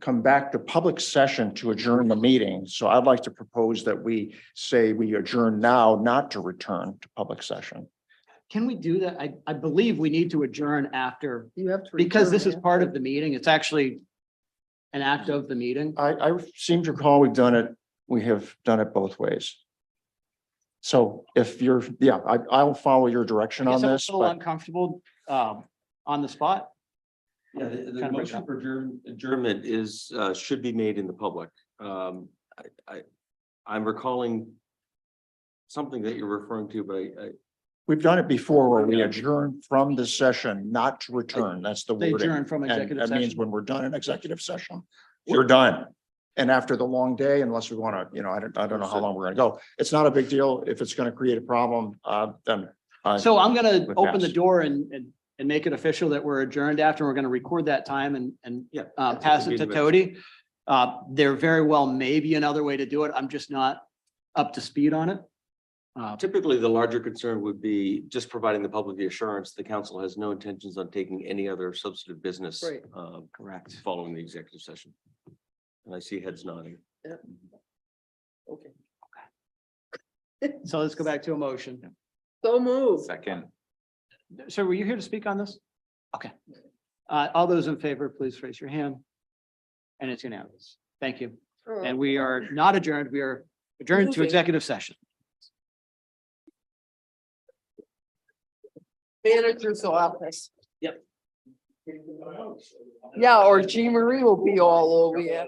Speaker 4: come back to public session to adjourn the meeting. So I'd like to propose that we say we adjourn now, not to return to public session.
Speaker 1: Can we do that? I believe we need to adjourn after,
Speaker 6: you have to.
Speaker 1: because this is
Speaker 6: return,
Speaker 1: part of the meeting. It's actually an act of the meeting.
Speaker 4: I seem to recall we have done it both ways. So if you're, I'll follow your direction on
Speaker 1: Guess I'm a
Speaker 4: this,
Speaker 1: little
Speaker 4: but
Speaker 1: uncomfortable on the spot.
Speaker 3: Yeah,
Speaker 1: Kind
Speaker 3: the
Speaker 1: of
Speaker 3: motion for adjournment is, should be made in the public. I'm recalling something that you're referring to, but
Speaker 4: we've done it before where we adjourn from the session, not to return. That's the
Speaker 1: They
Speaker 4: wording.
Speaker 1: adjourn from
Speaker 4: And
Speaker 1: executive
Speaker 4: that means
Speaker 1: session.
Speaker 4: when we're done in executive session, we're done. And after the long day, unless we want to, I don't know how long we're going to go. It's not a big deal. If it's going to create a problem, then.
Speaker 1: So I'm gonna
Speaker 4: would
Speaker 1: open the
Speaker 4: pass.
Speaker 1: door and and make it official that we're adjourned after. We're going to record that time and
Speaker 3: Yeah.
Speaker 1: pass it to Tody. There very well may be another way to do it. I'm just not up to speed on it.
Speaker 3: Typically, the larger concern would be just providing the public the assurance the council has no intentions on taking any other substantive business.
Speaker 6: Right.
Speaker 1: Correct.
Speaker 3: Following the executive session. And I see heads nodding.
Speaker 6: Okay.
Speaker 1: So let's go back to a motion.
Speaker 6: So moved.
Speaker 9: Second.
Speaker 1: So were you here to speak on this? Okay. All those in favor, please raise your hand. And it's unanimous. Thank you. And we are not adjourned. We are adjourned to
Speaker 6: Moving.
Speaker 1: executive session.
Speaker 6: Manager's office.
Speaker 1: Yep.
Speaker 6: Yeah, or Jean Marie will be all over you.